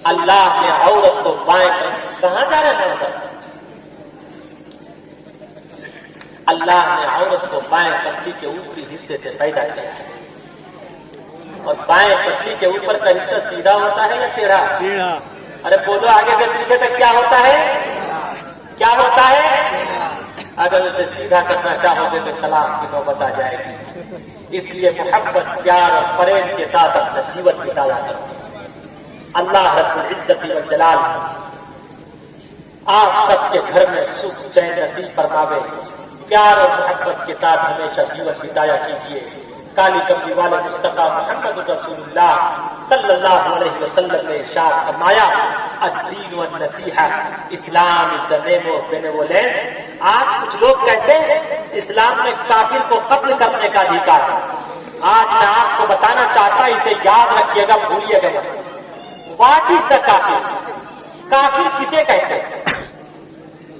اللہ نے عورت کو بائیں کہاں جا رہے ہیں سر؟ اللہ نے عورت کو بائیں پسلی کے اوپری حصے سے پیدا کیا ہے، اور بائیں پسلی کے اوپر کا حصہ سیدھا ہوتا ہے یا ٹیڑھا؟ ارے بولو آگے سے پیچھے تک کیا ہوتا ہے؟ کیا ہوتا ہے؟ اگر اسے سیدھا کرنا چاہو گے تو طلاق کی نوبت آ جائے گی، اس لیے محبت، پیار اور فریب کے ساتھ اپنا جیون بتایا کرو۔ اللہ رب العزت والجلال آپ سب کے گھر میں سکھ چین نصیب فرماوے، پیار اور محبت کے ساتھ ہمیشہ جیون بتایا کیجیے۔ کالی کملی والے مصطفیٰ محمد رسول اللہ صلی اللہ علیہ وسلم نے ارشاد فرمایا، الدین والنصیحہ، اسلام از دا نیم آف بینیولینس۔ آج کچھ لوگ کہتے ہیں اسلام میں کافر کو قتل کرنے کا ادھیکار ہے۔ آج میں آپ کو بتانا چاہتا ہوں، اسے یاد رکھیے گا، بھولیے گا مت۔ واٹ از دا کافر؟ کافر کسے کہتے ہیں؟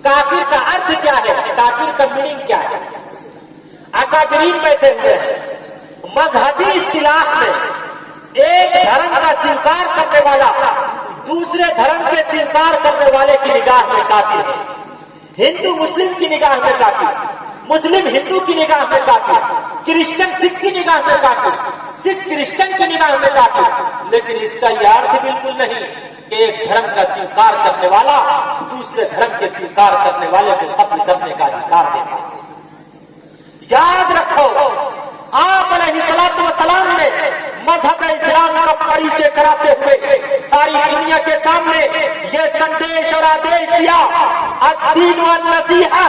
کافر کا ارتھ کیا ہے؟ کافر کا میننگ کیا ہے؟ اکابرین بیٹھے ہوئے ہیں، مذہبی اصطلاح میں ایک دھرم کا سنسار کرنے والا دوسرے دھرم کے سنسار کرنے والے کی نگاہ میں کافر ہے۔ ہندو مسلم کی نگاہ میں کافر، مسلم ہندو کی نگاہ میں کافر، کرسچن سکھ کی نگاہ میں کافر، سکھ کرسچن کی نگاہ میں کافر۔ لیکن اس کا یہ ارتھ بالکل نہیں کہ ایک دھرم کا سنسار کرنے والا دوسرے دھرم کے سنسار کرنے والے کو قتل کرنے کا ادھیکار دیتا ہے۔ یاد رکھو، آپ علیہ الصلوۃ والسلام نے مذہب اسلام کا پریچے کراتے ہوئے ساری دنیا کے سامنے یہ سندیش اور آدیش دیا، الدین والنصیحہ،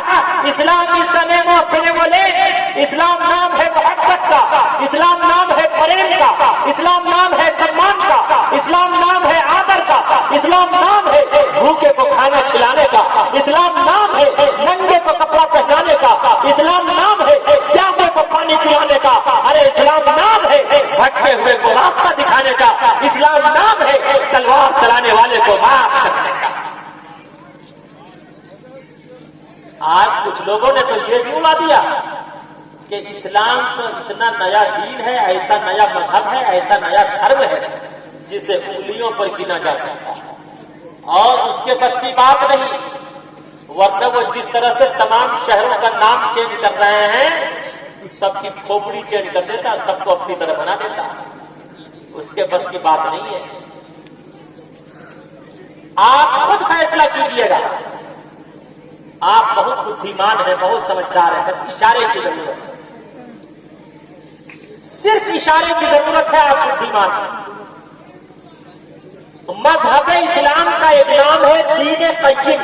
اسلام از دا نیم آف بینیولینس، اسلام نام ہے محبت کا، اسلام نام ہے پریم کا، اسلام نام ہے سمان کا، اسلام نام ہے آدر کا، اسلام نام ہے بھوکے کو کھانا کھلانے کا، اسلام نام ہے ننگے کو کپڑا پہنانے کا، اسلام نام ہے پیاسے کو پانی پلانے کا، ارے اسلام نام ہے بھٹکے ہوئے کو راستہ دکھانے کا، اسلام نام ہے تلوار چلانے والے کو معاف کرنے کا۔ آج کچھ لوگوں نے تو یہ بھی اڑا دیا کہ اسلام تو اتنا نیا دین ہے، ایسا نیا مذہب ہے، ایسا نیا دھرم ہے جسے انگلیوں پر گنا جا سکتا ہے، اور اس کے بس کی بات نہیں، ورنہ وہ جس طرح سے تمام شہروں کا نام چینج کر رہے ہیں، سب کی کھوپڑی چینج کر دیتا، سب کو اپنی طرح بنا دیتا، اس کے بس کی بات نہیں ہے۔ آپ خود فیصلہ کیجئے گا، آپ بہت بدھیمان ہیں، بہت سمجھدار ہیں، بس اشارے کی ضرورت ہے، صرف اشارے کی ضرورت ہے، آپ بدھیمان ہیں۔ مذہب اسلام کا ایک نام ہے دین قیم.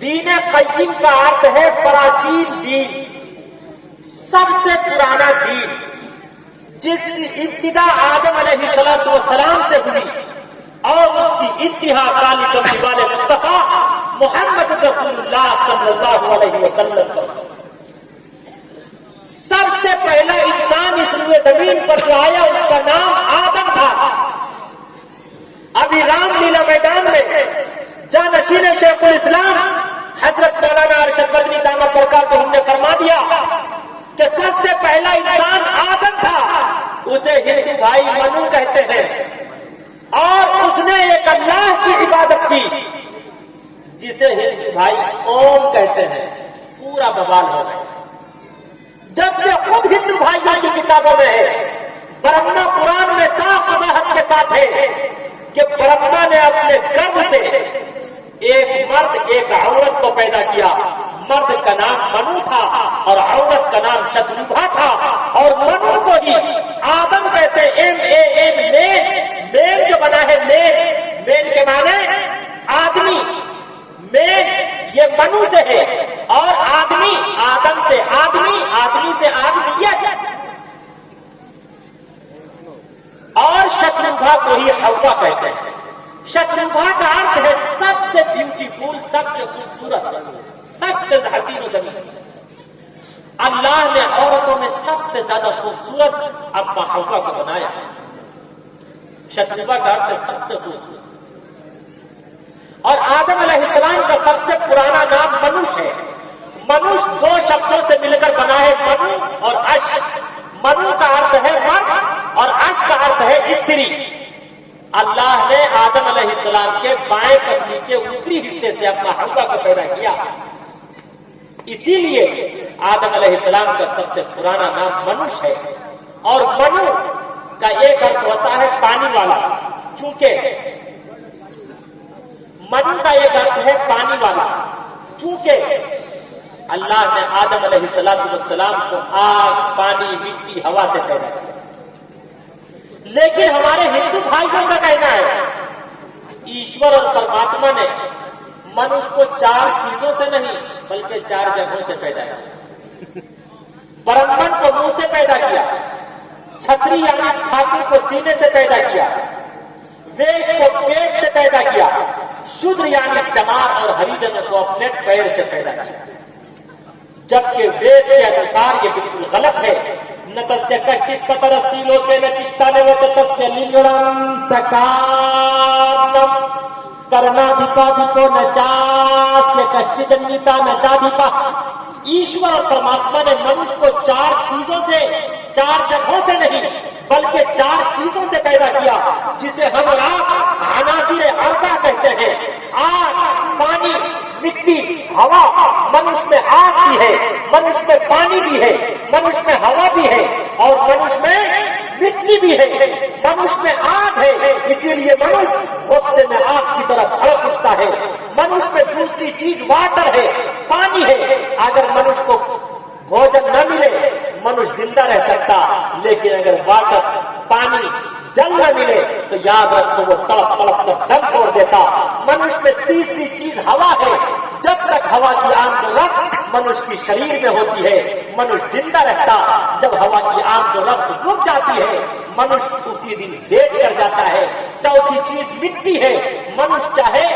دین قیم کا ارتھ ہے پراچین دین، سب سے پرانا دین، جس کی ابتدا آدم علیہ السلام سے ہوئی اور اس کی انتہا کالی کملی والے مصطفیٰ محمد رسول اللہ صلی اللہ علیہ وسلم پر. سب سے پہلا انسان اس روئے زمین پر جو آیا اس کا نام آدم تھا. ابھی رام لیلا میدان میں جانشین شیخ الاسلام حضرت مولانا ارشد مدنی دامت برکاتہ نے فرما دیا کہ سب سے پہلا انسان آدم تھا. اسے ہندو بھائی منو کہتے ہیں اور اس نے ایک اللہ کی عبادت کی جسے ہندو بھائی اوم کہتے ہیں. پورا بوال ہو گیا جبکہ خود ہندو بھائیوں کی کتابوں میں ہے، برہمنا قرآن میں صاف وضاحت کے ساتھ ہے کہ برہما نے اپنے گرب سے ایک مرد ایک عورت کو پیدا کیا. مرد کا نام منو تھا اور عورت کا نام شتروبھا تھا، اور منو کو ہی آدم کہتے MAN مین جو بنا ہے مین کے معنی آدمی. مین یہ منو سے ہے اور آدمی آدم سے آدمی، آدمی سے آدمیت، اور شتروبھا کو ہی حوا کہتے ہیں. شتروبھا کا ارتھ ہے سب سے بیوٹیفل، سب سے خوبصورت، سب سے حسین و جمیل. اللہ نے عورتوں میں سب سے زیادہ خوبصورت اما حوا کو بنایا. شتروبھا کا ارتھ ہے سب سے خوبصورت. اور آدم علیہ السلام کا سب سے پرانا نام منوش ہے. منوش دو شبدوں سے مل کر بنا ہے، منو اور اش. منو کا ارتھ ہے مرد اور اش کا ارتھ ہے استری. اللہ نے آدم علیہ السلام کے بائیں پسلی کے اوپری حصے سے اپنا حوا کو پیدا کیا. اسی لیے آدم علیہ السلام کا سب سے پرانا نام منوش ہے. اور منو کا ایک ارتھ ہوتا ہے پانی والا، چونکہ منو کا ایک ارتھ ہے پانی والا، چونکہ اللہ نے آدم علیہ السلام کو آگ، پانی، مٹی، ہوا سے پیدا کیا. لیکن ہمارے ہندو بھائیوں کا کہنا ہے ایشور اور پرماتما نے منوش کو 4 چیزوں سے نہیں بلکہ 4 جگہوں سے پیدا کیا. برہمن کو منہ سے پیدا کیا، چھتری یعنی ٹھاکر کو سینے سے پیدا کیا، ویش کو پیٹ سے پیدا کیا، شودر یعنی چمار اور ہریجن کو اپنے پیر سے پیدا کیا. جبکہ وید کے انوسار یہ بالکل غلط ہے. نتسیہ کشچت پترستی لوکے ن چشتانے وچتسیہ لنگڑم سکانم کرنادھیپادھیپو ن چاسیہ کشچ جنیتا ن چادھیپا. ایشور اور پرماتما نے منوش کو 4 چیزوں سے، 4 جگہوں سے نہیں بلکہ 4 چیزوں سے پیدا کیا، جسے ہم آپ عناصر اربع کہتے ہیں. آگ، پانی، مٹی، ہوا. منوش میں آگ بھی ہے، منوش میں پانی بھی ہے، منوش میں ہوا بھی ہے اور منوش میں مٹی بھی ہے. منوش میں آگ ہے، اسی لیے منوش غصے میں آگ کی طرح بھڑک اٹھتا ہے. منوش میں دوسری چیز واٹر ہے، پانی ہے. اگر منوش کو بھوجن نہ ملے منوش زندہ رہ سکتا، لیکن اگر واٹر، پانی، جل نہ ملے تو یاد رکھو وہ تڑپ تڑپ کر دم چھوڑ دیتا. منوش میں تیسری چیز ہوا ہے. جب تک ہوا کی آمد و رفت منوش کی شریر میں ہوتی ہے منوش زندہ رہتا. جب ہوا کی آمد و رفت رک جاتی ہے منوش اسی دن دیکھ کر جاتا ہے. چوتھی چیز مٹی ہے. منوش چاہے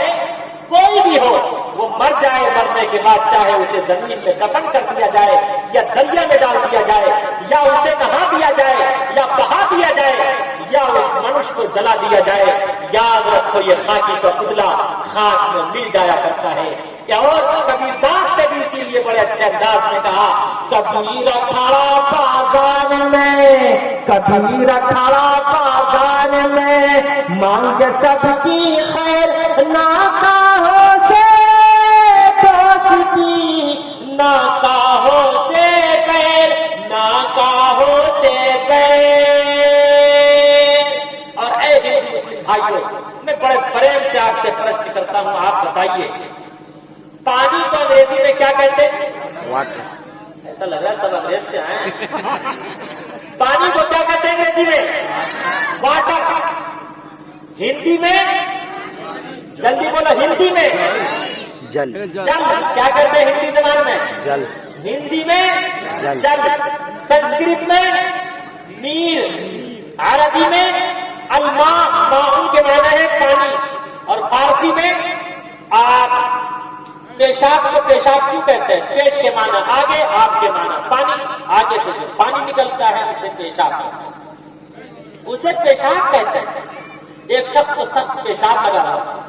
کوئی بھی ہو وہ مر جائے، مرنے کے بعد چاہے اسے زمین میں دفن کر دیا جائے یا دریا میں ڈال دیا جائے یا اسے نہا دیا جائے یا بہا دیا جائے یا اس منوش کو جلا دیا جائے، یاد رکھو یہ خاکی کا پتلا خاک میں مل جایا کرتا ہے. اور کبیر داس نے بھی اسی لیے بڑے اچھے انداز میں کہا، کبیر کھڑا بازار میں، کبیر کھڑا بازار میں مانگ سب کی خیر، ناکاہوں سے دوستی، ناکاہوں سے غیر، ناکاہوں سے غیر. اور اے ہندو مسلم بھائیوں، میں بڑے پریم سے آپ سے پرشن کرتا ہوں، آپ بتائیے پانی کو انگریزی میں کیا کہتے ہیں؟ واٹر. ایسا لگ رہا ہے سب انگریز سے آئے ہیں. پانی کو کیا کہتے ہیں انگریزی میں؟ واٹر. ہندی میں جلدی بولو، ہندی میں جل جل کیا کہتے ہیں ہندی زبان میں؟ جل ہندی میں جل جل، سنسکرت میں نیر، عربی میں الماء، ماؤن کے معنی ہے پانی، اور فارسی میں آگ۔ پیشاب کو پیشاب کیوں کہتے ہیں؟ پیش کے معنی آگے، آپ کے معنی پانی، آگے سے جو پانی نکلتا ہے اسے پیشاب کہتے ہیں، اسے پیشاب کہتے ہیں۔ ایک شخص کو سخت پیشاب لگا رہا،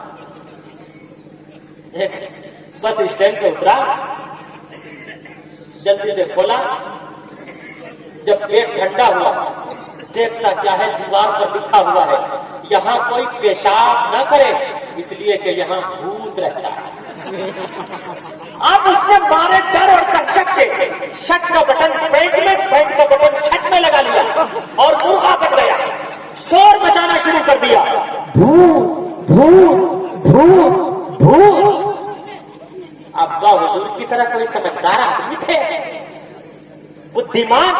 ایک بس اسٹینڈ پہ اترا، جلدی سے کھولا، جب پیٹ ٹھنڈا ہوا دیکھتا کیا ہے، دیوار پر لکھا ہوا ہے یہاں کوئی پیشاب نہ کرے اس لیے کہ یہاں بھوت رہتا ہے۔ اب اس نے مارے ڈر اور دہشت کے شرٹ کا بٹن پینٹ میں، پینٹ کا بٹن شرٹ میں لگا لیا اور مرغا بن گیا، شور مچانا شروع کر دیا، بھوت بھوت بھوت بھوت۔ ابا حضور کی طرح کوئی سمجھدار آدمی تھے، بدھیمان،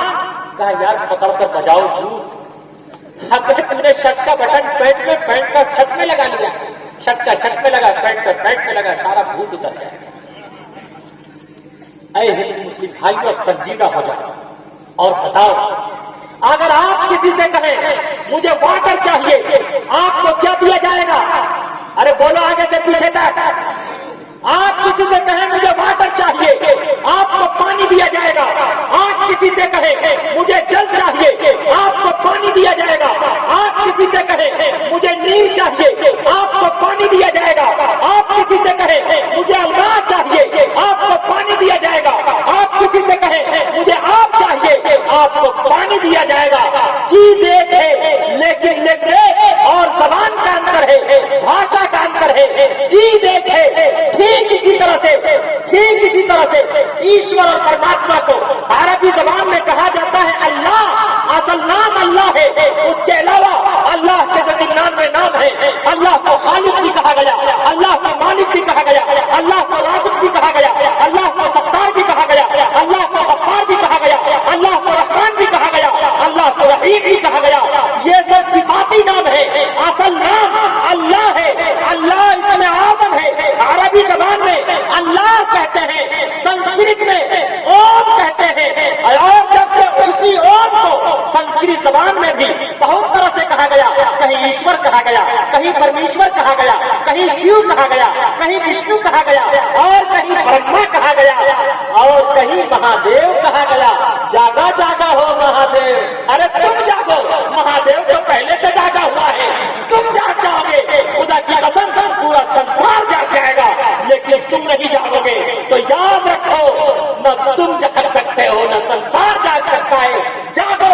کہا یار پکڑ کر بجاؤ جھوٹ، اگر تم نے شرٹ کا بٹن پینٹ میں، پینٹ کا شرٹ میں لگا لیا، شرٹ کا شرٹ میں لگا، پینٹ کا پینٹ میں لگا، سارا بھوت اتر جائے۔ اے ہندو مسلم بھائیوں، اب سنجیدہ ہو جاؤ اور بتاؤ، اگر آپ کسی سے کہیں مجھے واٹر چاہیے، آپ کو کیا دیا جائے گا؟ ارے بولو آگے سے پیچھے تک۔ آپ کسی سے کہیں مجھے واٹر چاہیے، آپ کو پانی دیا جائے گا۔ آپ کسی سے کہیں مجھے جل چاہیے، آپ کو پانی دیا جائے گا۔ آپ کسی سے کہیں مجھے نیل چاہیے، آپ کو پانی دیا جائے گا۔ آپ کسی سے کہیں مجھے الماس چاہیے، آپ کو پانی دیا جائے گا۔ آپ کسی سے کہیں مجھے آب چاہیے، آپ کو پانی دیا جائے گا۔ چیز ایک ہے لیکن لینگویج اور زبان کا اندر ہے، بھاشا کا اندر ہے۔ چیز ایک ہے، ٹھیک اسی طرح سے ایشور اور پرماتما کو عربی زبان میں کہا جاتا ہے اللہ، اصل نام اللہ ہے، اس کے علاوہ اللہ کے جو 99 نام ہے، اللہ کو خالق بھی کہا گیا، اللہ کو مالک بھی کہا گیا، اللہ کو رازق بھی کہا گیا، اللہ کو ستار بھی کہا گیا، اللہ کو غفار بھی کہا گیا، اللہ کو رحمان بھی کہا گیا، اللہ کو رحیم بھی کہا گیا۔ یہ سب صفاتی نام ہے، اصل نام اللہ ہے، اللہ اس میں اعظم ہے۔ عربی زبان میں اللہ کہتے ہیں، سنسکرت میں اوم کہتے ہیں، اور جب اسی اوم کو سنسکرت زبان میں بھی بہت طرح سے کہا گیا، کہیں ایشور کہا گیا، کہیں پرمیشور کہا گیا، کہیں شیو کہا گیا، کہیں وشنو کہا گیا، اور کہیں برہما کہا گیا، اور کہیں مہادیو کہا گیا۔ جاگا جاگا ہو مہادیو، ارے تم جاگو، مہادیو تو پہلے سے جاگا ہوا ہے، تم جاگ جاؤ گے، خدا کی قسم پورا سنسار جاگ جائے گا، لیکن تم نہیں جاگو گے۔ تو یاد رکھو، نہ تم جاگ سکتے ہو نہ سنسار جاگ سکتا ہے۔ جاگو،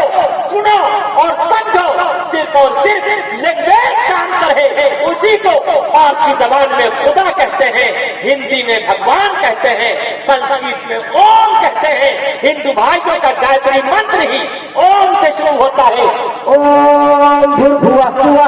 سنو اور سمجھو، صرف اور صرف لینگویج کا اندر ہے، اسی کو فارسی زبان میں خدا کہتے ہیں، ہندی میں بھگوان کہتے ہیں، سنسکرت میں اوم کہتے ہیں۔ ہندو بھائیوں کا گایتری منتر ہی اوم سے شروع ہوتا ہے، اوم بھربھوا سوا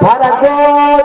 بھرگو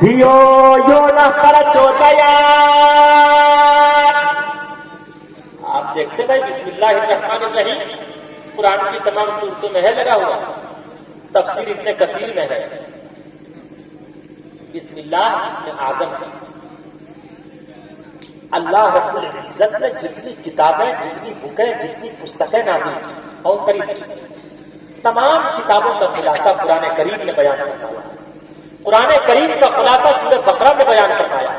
دھیو یو نہ پرچودیات۔ آپ دیکھتے بھائی، بسم اللہ الرحمن الرحیم قرآن کی تمام صورتوں میں ہے لگا ہوا، تفسیر ابن کثیر میں ہے۔ بسم اللہ اس میں اعظم ہے۔ اللہ رب العزت نے جتنی کتابیں، جتنی بکیں، جتنی پستکیں نازل کی اور قریب کی، تمام کتابوں کا خلاصہ قرآن کریم نے بیان فرمایا۔ قرآن کریم کا خلاصہ سورہ بقرہ میں بیان فرمایا،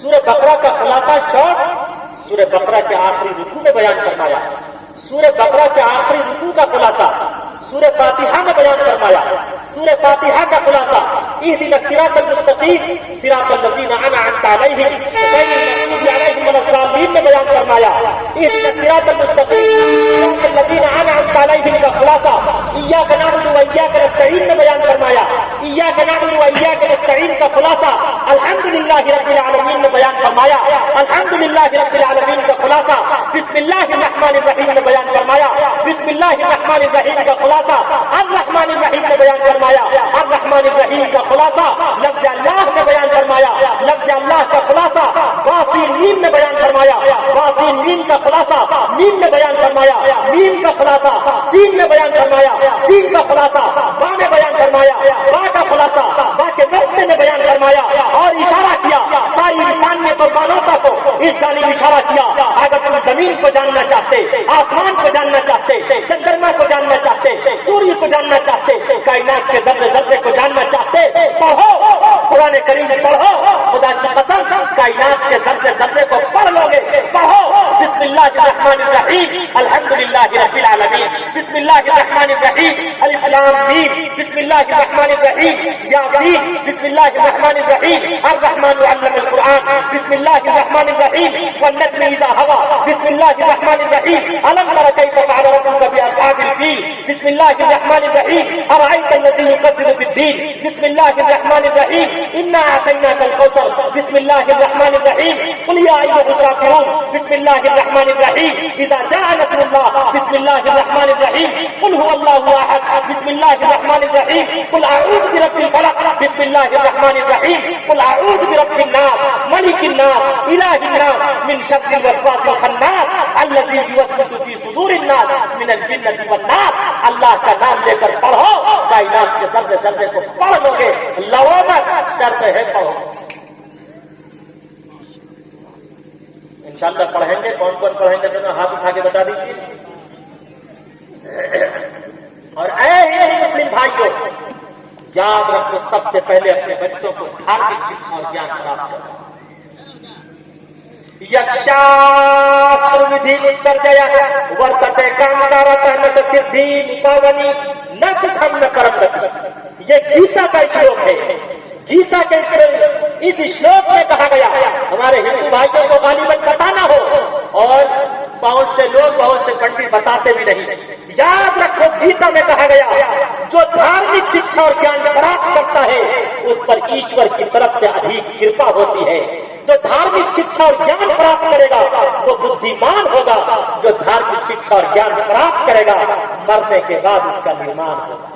سورہ بقرہ کا خلاصہ شارٹ سورہ بقرہ کے آخری رکوع میں بیان فرمایا، سورہ بقرہ کے آخری رکوع کا خلاصہ سورہ فاتحہ میں بیان فرمایا، سورہ فاتحہ کا خلاصہ اہدنا الصراط المستقیم صراط الذین انعمت علیہم غیر المغضوب علیہم ولا الضالین میں بیان فرمایا، اہدنا الصراط المستقیم صراط الذین انعمت علیہم کا خلاصہ ایاک نعبد و ایاک نستعین میں بیان فرمایا، ایاک نعبد و ایاک نستعین کا خلاصہ الحمدللہ رب العالمین میں بیان فرمایا، الحمدللہ رب العالمین کا خلاصہ بسم اللہ الرحمن الرحیم میں بیان فرمایا، بسم اللہ الرحمن الرحیم کا خلاصہ الرحمن الرحیم نے بیان فرمایا، الرحمن الرحیم کا خلاصہ لفظ اللہ نے بیان فرمایا، لفظ اللہ کا خلاصہ واصل میم نے بیان فرمایا۔ فرمایا، باسین میم کا خلاصہ میم میں بیان فرمایا، میم کا خلاصہ سین میں بیان فرمایا، سین کا خلاصہ با میں بیان فرمایا، با کا خلاصہ با کے نقطے میں بیان فرمایا، اور اشارہ کیا ساری انسانیت اور مانوتا کو اس جانب اشارہ کیا، اگر تم زمین کو جاننا چاہتے، آسمان کو جاننا چاہتے، چندرما کو جاننا چاہتے، سوریہ کو جاننا چاہتے، کائنات کے ذرے ذرے کو جاننا چاہتے، پڑھو قرآن کریم پڑھو، خدا کی قسم کائنات کے ذرے ذرے کو پڑھ لو گے، پڑھو بسم اللہ الرحمن الرحیم الحمدللہ رب العالمین، بسم اللہ الرحمن الرحیم الف لام میم، بسم اللہ الرحمن الرحیم یاسین، بسم اللہ الرحمن الرحیم الرحمن علم القرآن، بسم اللہ الرحمن الرحیم والنجم اذا ہوا، بسم اللہ الرحمن الرحیم الم تر کیف فعل ربک باصحاب الفیل، بسم اللہ الرحمن الرحیم ارأیت الذی یکذب بالدین، بسم اللہ الرحمن الرحیم انا اعطیناک الکوثر، بسم اللہ الرحمن الرحیم قل یا ایھا الکافرون، بسم اللہ الرحمن الرحیم اذا جاء نصر اللہ، بسم اللہ الرحمن الرحیم قل هو اللہ احد، بسم اللہ الرحمن الرحیم قل اعوذ برب الفلق، بسم اللہ الرحمن الرحیم قل اعوذ برب الناس ملک الناس الہ الناس من شر الوسواس الخناس الذی یوسوس فی صدور الناس من الجنۃ والناس۔ اللہ کا نام لے کر پڑھو، کائنات کے ذرے ذرے کو پڑھ لو گے، لو مت، شرط ہے پڑھو۔ انشاءاللہ پڑھیں گے، کون کون پڑھیں گے تو ہاتھ اٹھا کے بتا دیجیے۔ اور اے مسلم بھائیوں، یاد رکھو سب سے پہلے اپنے بچوں کو دھارمک شکشا اور گیان پراپت کرو۔ یکشاستر ودھی اترجیا ورتتے کامکارت نس سدھی نپاونی نہ سکھم نہ کرم گتی، یہ گیتا کا شلوک ہے۔ گیتا کے اس شلوک میں کہا گیا، ہمارے ہندو بھائیوں کو غالباً پتہ نہ ہو، اور بہت سے لوگ بہت سے پنڈت بتاتے بھی نہیں۔ یاد رکھو گیتا میں کہا گیا جو دھارمک شکشا اور گیان پراپت کرتا ہے اس پر ایشور کی طرف سے ادھک کرپا ہوتی ہے۔ جو دھارمک شکشا اور گیان پراپت کرے گا وہ بدھیمان ہوگا، جو دھارمک شکشا اور گیان پراپت کرے گا مرنے کے بعد اس کا نرمان ہوگا۔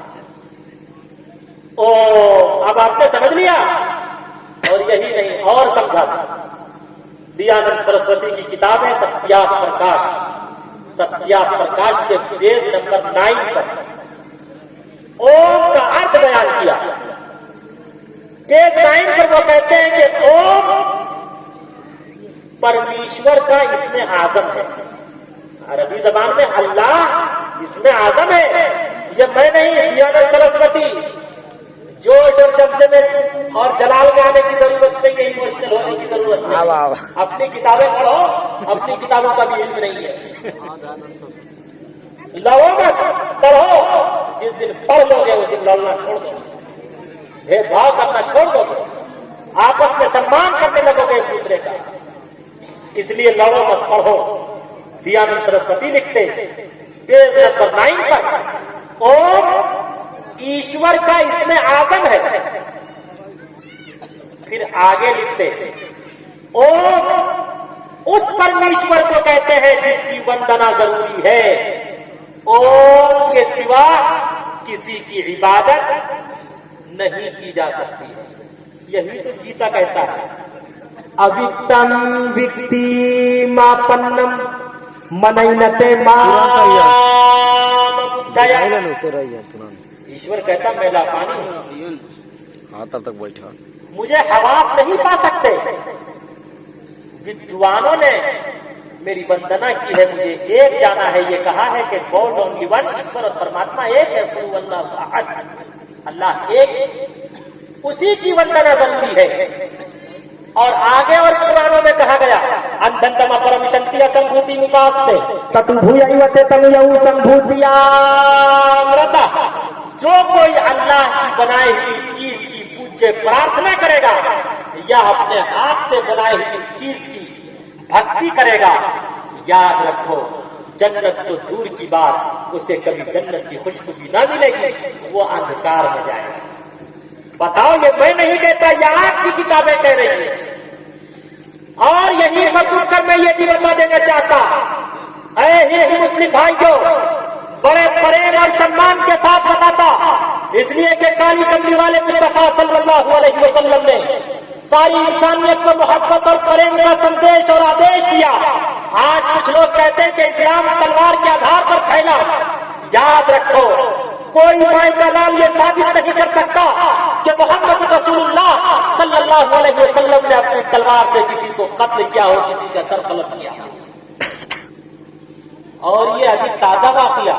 اب آپ نے سمجھ لیا، اور یہی نہیں اور سمجھا تھا۔ دیانند سرسوتی کی کتاب ہے ستیات پرکاش، ستیات پرکاش کے پیج نمبر 9 پر اوم کا ارتھ بیان کیا۔ پیج 9 پر وہ کہتے ہیں کہ اوم پرمیشور کا اسم اعظم ہے۔ عربی زبان میں اللہ اسم اعظم ہے، یہ میں نہیں، دیانند سرسوتی۔ جوش اور جذبے میں اور جلال میں آنے کی ضرورت نہیں ہے، ایموشنل ہونے کی ضرورت نہیں۔ اپنی کتابیں پڑھو، اپنی کتابوں کا بھی علم نہیں ہے۔ لڑو مت، پڑھو، جس دن پڑھ لو گے اس دن لڑنا چھوڑ دو، بھید بھاؤ کرنا چھوڑ دو گے، آپس میں سمان کرنے لگو گے ایک دوسرے کا۔ اس لیے لڑو مت، پڑھو۔ دیانند سرسوتی لکھتے پیج نمبر 9 پر اوم ایشور کا اسم اعظم ہے۔ پھر آگے لکھتے اوم اس پرمیشور کو کہتے ہیں جس کی وندنا ضروری ہے، اوم کے سوا کسی کی عبادت نہیں کی جا سکتی ہے۔ یہی تو گیتا کہتا ہے، اوکتم وکتی ما پنم منینتے ایشور کہتا میں لا پانی ہوں، ہاں تب تک بیٹھا، مجھے حواس نہیں پا سکتے۔ ودوانوں نے میری وندنا کی ہے، مجھے ایک جانا ہے، یہ کہا ہے کہ گاڈ اونلی ون، ایشور اور پرماتما ایک ہے، قل اللہ احد، اللہ ایک، اسی کی وندنا ضروری ہے۔ اور آگے اور پرانوں میں کہا گیا اندنتم پرم شنتیا سمبھوتی مکاستے تتبھویوتے تمیو سمبھوتیا امرتا، جو کوئی اللہ کی بنائی ہوئی چیز کی پوجے پرارتھنا کرے گا یا اپنے ہاتھ سے بنائی ہوئی چیز کی بھکتی کرے گا، یاد رکھو جنت تو دور کی بات، اسے کبھی جنت کی خوشبو بھی نہ ملے گی، وہ اندھکار میں جائے گا۔ بتاؤ، یہ میں نہیں کہتا، یہ آپ کی کتابیں کہہ رہی ہیں۔ اور یہی مطلب کر میں یہ بھی بتا دینا چاہتا، اے ہندو مسلم بھائیوں، بڑے پریم اور سمان کے ساتھ بتاتا، اس لیے کہ کالی کملی والے مصطفیٰ صلی اللہ علیہ وسلم نے ساری انسانیت کو محبت اور پریم کا سندیش اور آدیش دیا. آج کچھ لوگ کہتے ہیں کہ اسلام تلوار کے آدھار پر پھیلا. یاد رکھو کوئی مائی کا لال یہ ثابت نہیں کر سکتا کہ محمد رسول اللہ صلی اللہ علیہ وسلم نے اپنی تلوار سے کسی کو قتل کیا ہو, کسی کا سر قلم کیا ہو. اور یہ ابھی تازہ واقعہ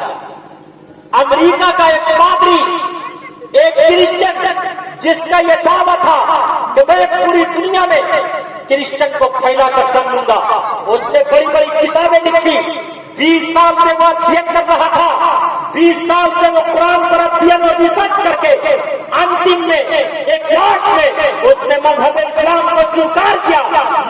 امریکہ کا ایک پادری, ایک کرسچن جس کا یہ دعویٰ تھا کہ میں پوری دنیا میں کرسچن کو پھیلا کر دم لوں گا. اس نے بڑی بڑی کتابیں لکھی. 20 سال سے وہ ادھین کر رہا تھا. 20 سال سے وہ قرآن پر ادھین اور ریسرچ کر کے انتم میں ایک لاسٹ میں اس نے مذہب اسلام کو سویکار کیا.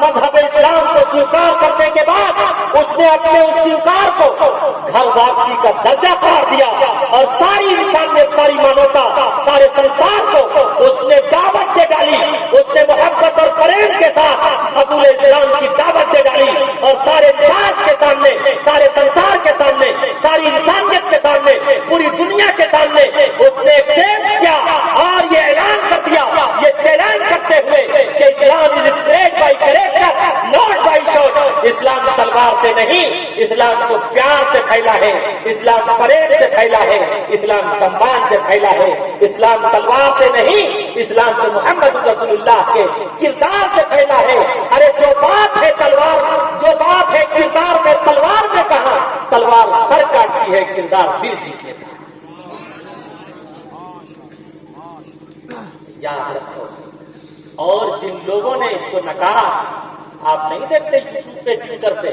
مذہب اسلام کو سویکار کرنے کے بعد اس نے اپنے اس سویکار کو گھر واپسی کا درجہ قرار دیا اور ساری انسانیت, ساری مانوتا, سارے سنسار کو اس نے دعوت دے ڈالی. اس نے محبت اور پریم کے ساتھ قبول اسلام کی دعوت دے ڈالی اور سارے انسان کے سامنے, سارے سنسار کے سامنے, ساری انسانیت کے سامنے, پوری دنیا کے سامنے اس نے کیمپ کیا اور یہ اعلان کر دیا, یہ چیلنج کرتے ہوئے کہ Islam is spread by character not by shoot. اسلام تلوار سے نہیں, اسلام کو پیار سے پھیلا ہے, اسلام پریم سے پھیلا ہے, اسلام سمان سے پھیلا ہے. اسلام تلوار سے نہیں, اسلام تو محمد رسول اللہ کے کردار سے پھیلا ہے. ارے جو بات ہے تلوار, جو بات ہے کردار میں, تلوار میں کہاں, تلوار سر کاٹتی ہے, کردار دل جیتے ہے. یاد رکھو. اور جن لوگوں نے اس کو نکارا, آپ نہیں دیکھتے یوٹیوب پہ, ٹویٹر پہ,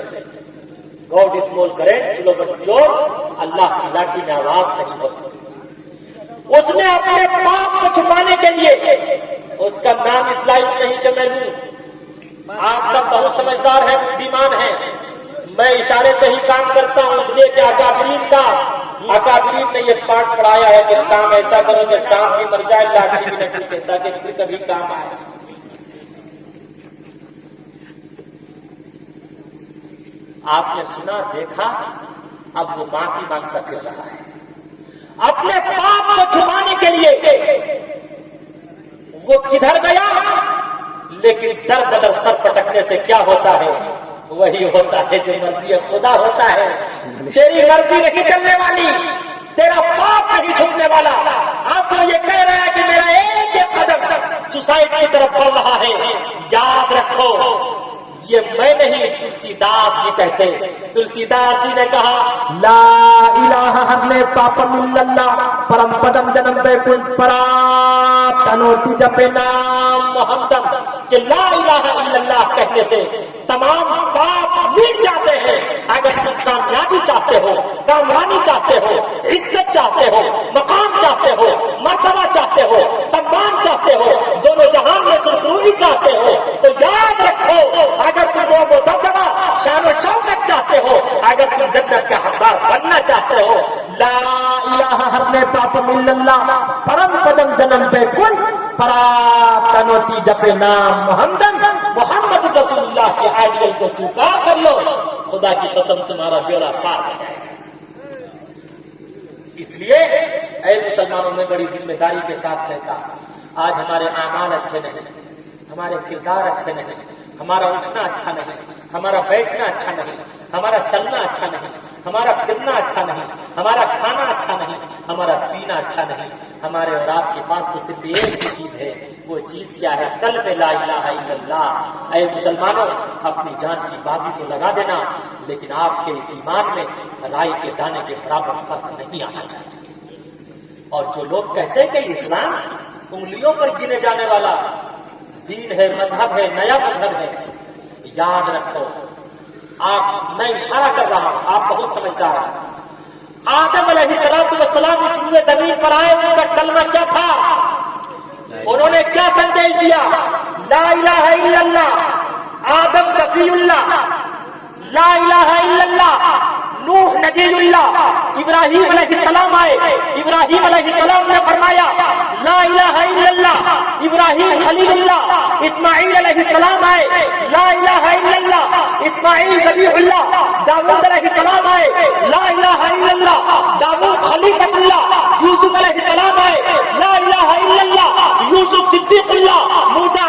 God is more great slow but sure, اللہ کی لاٹھی میں آواز نہیں ہوتی. اس نے اپنے پاپ کو چھپانے کے لیے, اس کا نام اسلام نہیں کہ میں لوں. آپ سب بہت سمجھدار ہیں, بدھیمان ہیں. میں اشارے سے ہی کام کرتا ہوں, اس لیے کہ اکابرین نے یہ پارٹ پڑھایا ہے کہ کام ایسا کرو کہ سانپ بھی مر جائے, لاٹھی بھی نہ ٹوٹے, تاکہ پھر کبھی کام آئے. آپ نے سنا, دیکھا, اب وہ معافی مانگتا پھر رہا ہے. اپنے پاپ کو چھپانے کے لیے وہ کدھر گیا, لیکن در بدر سر پٹکنے سے کیا ہوتا ہے, وہی ہوتا ہے جو مرضی خدا ہوتا ہے. تیری مرضی نہیں چلنے والی, تیرا پاپ نہیں چھوڑنے والا. آپ تو یہ کہہ رہا ہے کہ میرا ایک ایک قدم سوسائڈ کی طرف بڑھ رہا ہے. یاد رکھو, یہ میں نہیں, تلسی داس جی کہتے. تلسی داس جی نے کہا لا الہ ہرنے پاپم اللہ پرم پدم جنم بے کل پراپ تنوتی جپے نام محمدم, کہ لا الہ الا اللہ کہنے سے تمام پاپ مٹ جاتے ہیں. اگر تم کامیابی چاہتے ہو, کامرانی چاہتے ہو, عزت چاہتے ہو, مقام چاہتے ہو, مرتبہ چاہتے ہو, سمان چاہتے ہو, دونوں جہان میں سرخروئی چاہتے ہو, تو یاد رکھو, اگر تم وہ دبدبا شان و شوکت چاہتے ہو, اگر تم جنت کا حقدار بننا چاہتے ہو, لا الہ ہرنے پاپم اللہ پرم پدم جنم بے کن پراتنوتی جپے نام محمدن, محمد رسول اللہ کے آئیڈیل کو سویکار کر لو, خدا کی قسم تمہارا بیڑا پار ہو جائے گا. اس لیے اے مسلمانوں میں بڑی ذمہ داری کے ساتھ کہتا, آج ہمارے اعمال اچھے نہیں, ہمارے کردار اچھے نہیں, ہمارا اٹھنا اچھا نہیں, ہمارا بیٹھنا اچھا نہیں, ہمارا چلنا اچھا نہیں, ہمارا پھرنا اچھا نہیں, ہمارا کھانا اچھا نہیں, ہمارا پینا اچھا نہیں. ہمارے اور آپ کے پاس تو صرف ایک ہی چیز ہے, وہ چیز کیا ہے, قلب لا الہ الا اللہ. اے مسلمانوں, اپنی جان کی بازی تو لگا دینا, لیکن آپ کے اس ایمان میں رائی کے دانے کے برابر فرق نہیں آنا چاہیے. اور جو لوگ کہتے ہیں کہ اسلام انگلیوں پر گنے جانے والا دین ہے, مذہب ہے, نیا مذہب ہے, یاد رکھو, آپ, میں اشارہ کر رہا ہوں, آپ بہت سمجھدار ہیں. آدم علیہ السلام اس روئے زمین پر آئے, ان کا کلمہ کیا تھا, انہوں نے کیا سندیش دیا, لا الہ الا اللہ. آدم صفی اللہ, لا الہ الا اللہ. نوح نجی اللہ. ابراہیم علیہ السلام آئے, ابراہیم علیہ السلام نے فرمایا لا الہ الا اللہ. ابراہیم خلیل اللہ. اسماعیل علیہ السلام آئے, لا الہ الا اللہ. اسماعیل ذبیح اللہ. داؤد علیہ السلام آئے, لا الہ الا اللہ. داؤد خلیفۃ اللہ. یوسف علیہ السلام آئے, لا الہ الا اللہ. یوسف صدیق اللہ. موسیٰ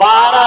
12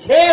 6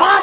5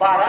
12।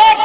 1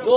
2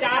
4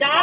4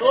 2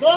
2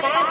5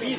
20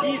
20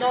9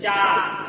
4।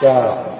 4।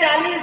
40,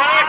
8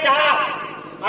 4,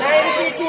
92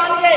92।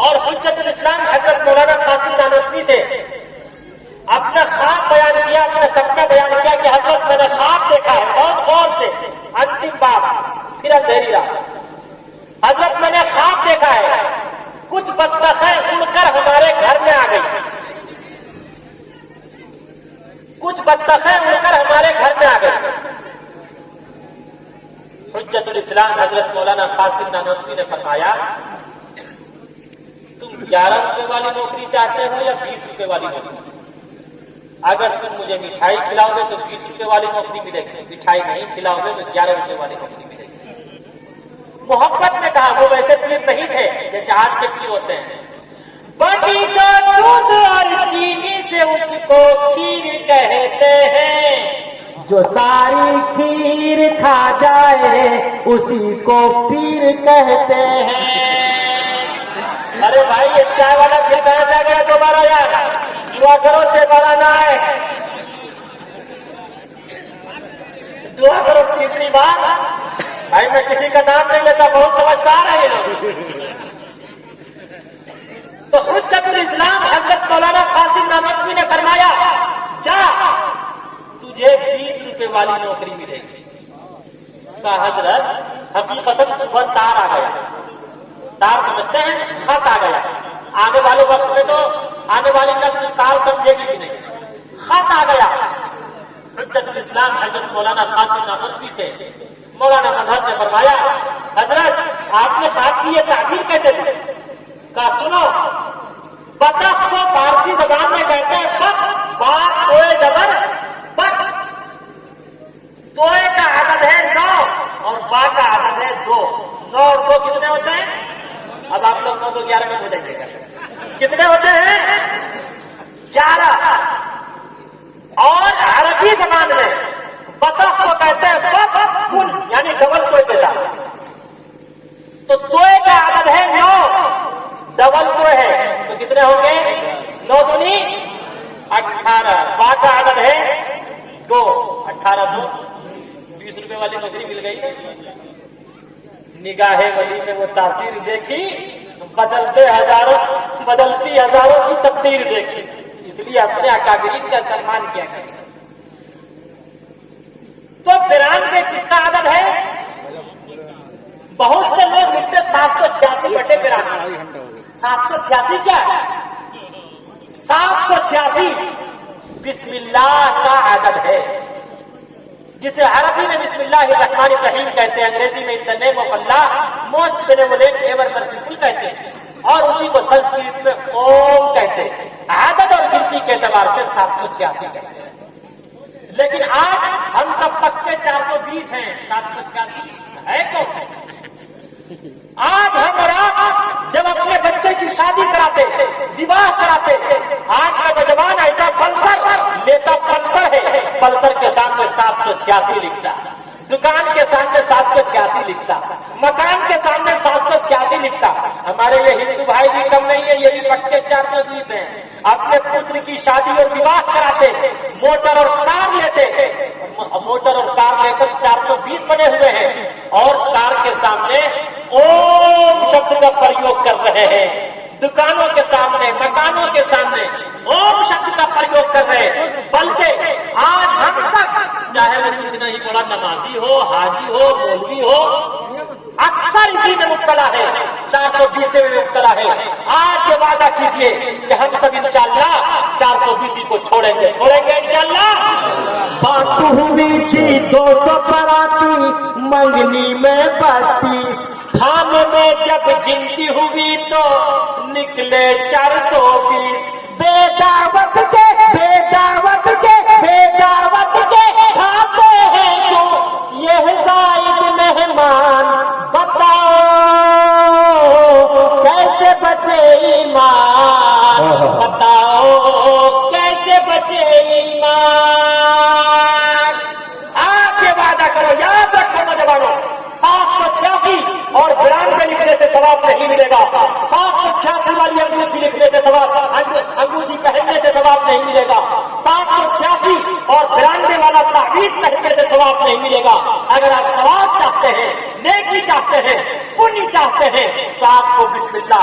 اور حجت الاسلام حضرت مولانا قاسم نانوتوی سے اپنا خواب بیان کیا، اپنا سپنا بیان کیا کہ حضرت میں نے خواب دیکھا ہے بہت غور سے، انتم باب پھر اندھیری رات، حضرت میں نے خواب دیکھا ہے کچھ بطخیں اڑ کر ہمارے گھر میں آ گئی، کچھ بطخیں اڑ کر ہمارے گھر میں آ گئی۔ حجت الاسلام حضرت مولانا قاسم نانوتوی نے فرمایا تم 11 روپے والی نوکری چاہتے ہو یا 20 روپے والی نوکری؟ اگر تم مجھے مٹھائی کھلاؤ گے تو 20 روپے والی نوکری ملے گی، مٹھائی نہیں کھلاؤ گے تو 11 روپے والی نوکری ملے گی۔ محبت نے کہا، وہ ویسے پیر نہیں تھے جیسے آج کے پیر ہوتے ہیں۔ بٹی جو دودھ اور چینی سے اس کو کھیر کہتے ہیں، جو ساری کھیر کھا جائے اسی کو پیر کہتے ہیں۔ ارے بھائی یہ چائے والا پھر کہاں سے آ گیا دوبارہ یار؟ دعا کرو سے بڑا نہ آئے، دعا کرو تیسری بار۔ بھائی میں کسی کا نام نہیں لیتا، بہت سمجھدار ہے یہ لوگ۔ تو حجت الاسلام حضرت مولانا قاسم نانوتوی نے فرمایا جا تجھے 20 روپے والی نوکری ملے گی۔ کہا حضرت حقیقتاً صبح تار آ گیا، تار سمجھتے ہیں، خط آ گیا۔ آنے والے وقت میں تو آنے والی نسل تار سمجھے گی کہ نہیں، خط آ گیا۔ حجت الاسلام حضرت مولانا قاسم نانوتوی سے مولانا مظہر نے فرمایا حضرت آپ نے خط کی یہ تعبیر کیسے دی؟ کہا سنو، بطخ کو فارسی زبان میں کہتے ہیں بط، بات کوئے زبر بط، توئے کا عدد ہے 9 اور با کا عدد ہے 2، 9 اور 2 کتنے ہوتے ہیں؟ اب آپ لوگ 9 تو 11 میں ہو جائیں گے، کتنے ہوتے ہیں؟ 11۔ اور عربی زبان میں بطخ کو کہتے ہیں بط کل، یعنی ڈبل توئے کے ساتھ۔ تو توئے کا عدد ہے 9، ڈبل توئے ہے تو کتنے ہوں گے؟ 9 دونی 18، با کا عدد ہے 2، 18 2، 20 روپے والی نوکری مل گئی۔ نگاہ ولی میں وہ تاثیر دیکھی، بدلتی ہزاروں کی تقدیر دیکھی، اس لیے اپنے اکابرین کا سلمان کیا کرتا۔ تو 92 کس کا عدد ہے؟ بہت سے لوگ لکھتے 786/92۔ 786 کیا ہے؟ 786 بسم اللہ کا عدد ہے، جسے عربی میں بسم اللہ الرحمن الرحیم کہتے ہیں، انگریزی میں in the name of Allah most benevolent ever merciful کہتے ہیں، اور اسی کو سنسکرت میں اوم کہتے ہیں۔ عدد اور گنتی کے اعتبار سے 786 کہتے ہیں، لیکن آج ہم سب پکے 420 ہیں، 786 ہے کون؟ آج ہم اور آپ جب اپنے بچے کی شادی کراتے، نواح کراتے، آج کا نوجوان ایسا پلسر لیتا، پلسر ہے، پلسر کے سامنے 786 لکھتا، دکان کے سامنے 786 لکھتا، مکان کے سامنے 786 لکھتا۔ ہمارے یہ ہندو بھائی بھی کم نہیں ہے، یہ بھی پکے 420 ہیں۔ اپنے پتر کی شادی اور نواح کراتے، موٹر اور کار لیتے، موٹر اور کار لے کر 420 بنے ہوئے ہیں، اور کار کے سامنے اوم شبد کا پریوگ کر رہے ہیں، دکانوں کے سامنے، مکانوں کے سامنے اوم شبد کا پریوگ کر رہے ہیں۔ بلکہ آج ہم تک چاہے وہ کتنا ہی بڑا نمازی ہو، حاجی ہو، مولوی ہو، اکثر اسی میں مبتلا ہے، 420 میں مبتلا ہے۔ آج یہ وعدہ کیجئے کہ ہم سب انشاءاللہ 420 کو چھوڑیں گے انشاءاللہ۔ بات ہوئی تھی 200 براتی، منگنی میں بس 30، کھانے میں جب گنتی ہوئی تو نکلے 420۔ بے دعوت کے کھاتے ہیں کیوں یہ زائد مہمان، بتاؤ کیسے بچے ایمان، بتاؤ کیسے بچے ایمان۔ آج یہ وعدہ کرو، یاد رکھو نوجوانوں، 786 اور 92 لکھنے سے ثواب نہیں ملے گا، 786 والی انگوٹھی لکھنے سے ثواب، انگوٹھی پہننے سے ثواب نہیں ملے گا، 786 اور 92 والا تعویذ پہننے سے ثواب نہیں ملے گا۔ اگر آپ ثواب چاہتے ہیں، نیکی چاہتے ہیں، پنیہ چاہتے ہیں، تو آپ کو بسم اللہ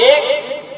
1,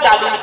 40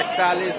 41।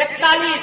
41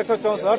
164।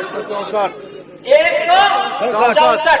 164। 164।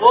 2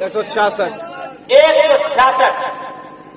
166।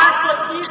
830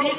20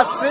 80।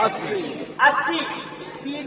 80। 80। 3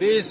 20।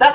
10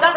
10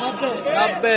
90।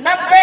90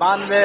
92।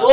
2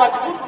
55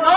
9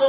2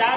4,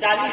40,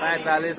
45।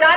4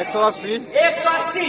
180।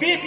20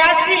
80,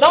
9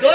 2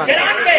93।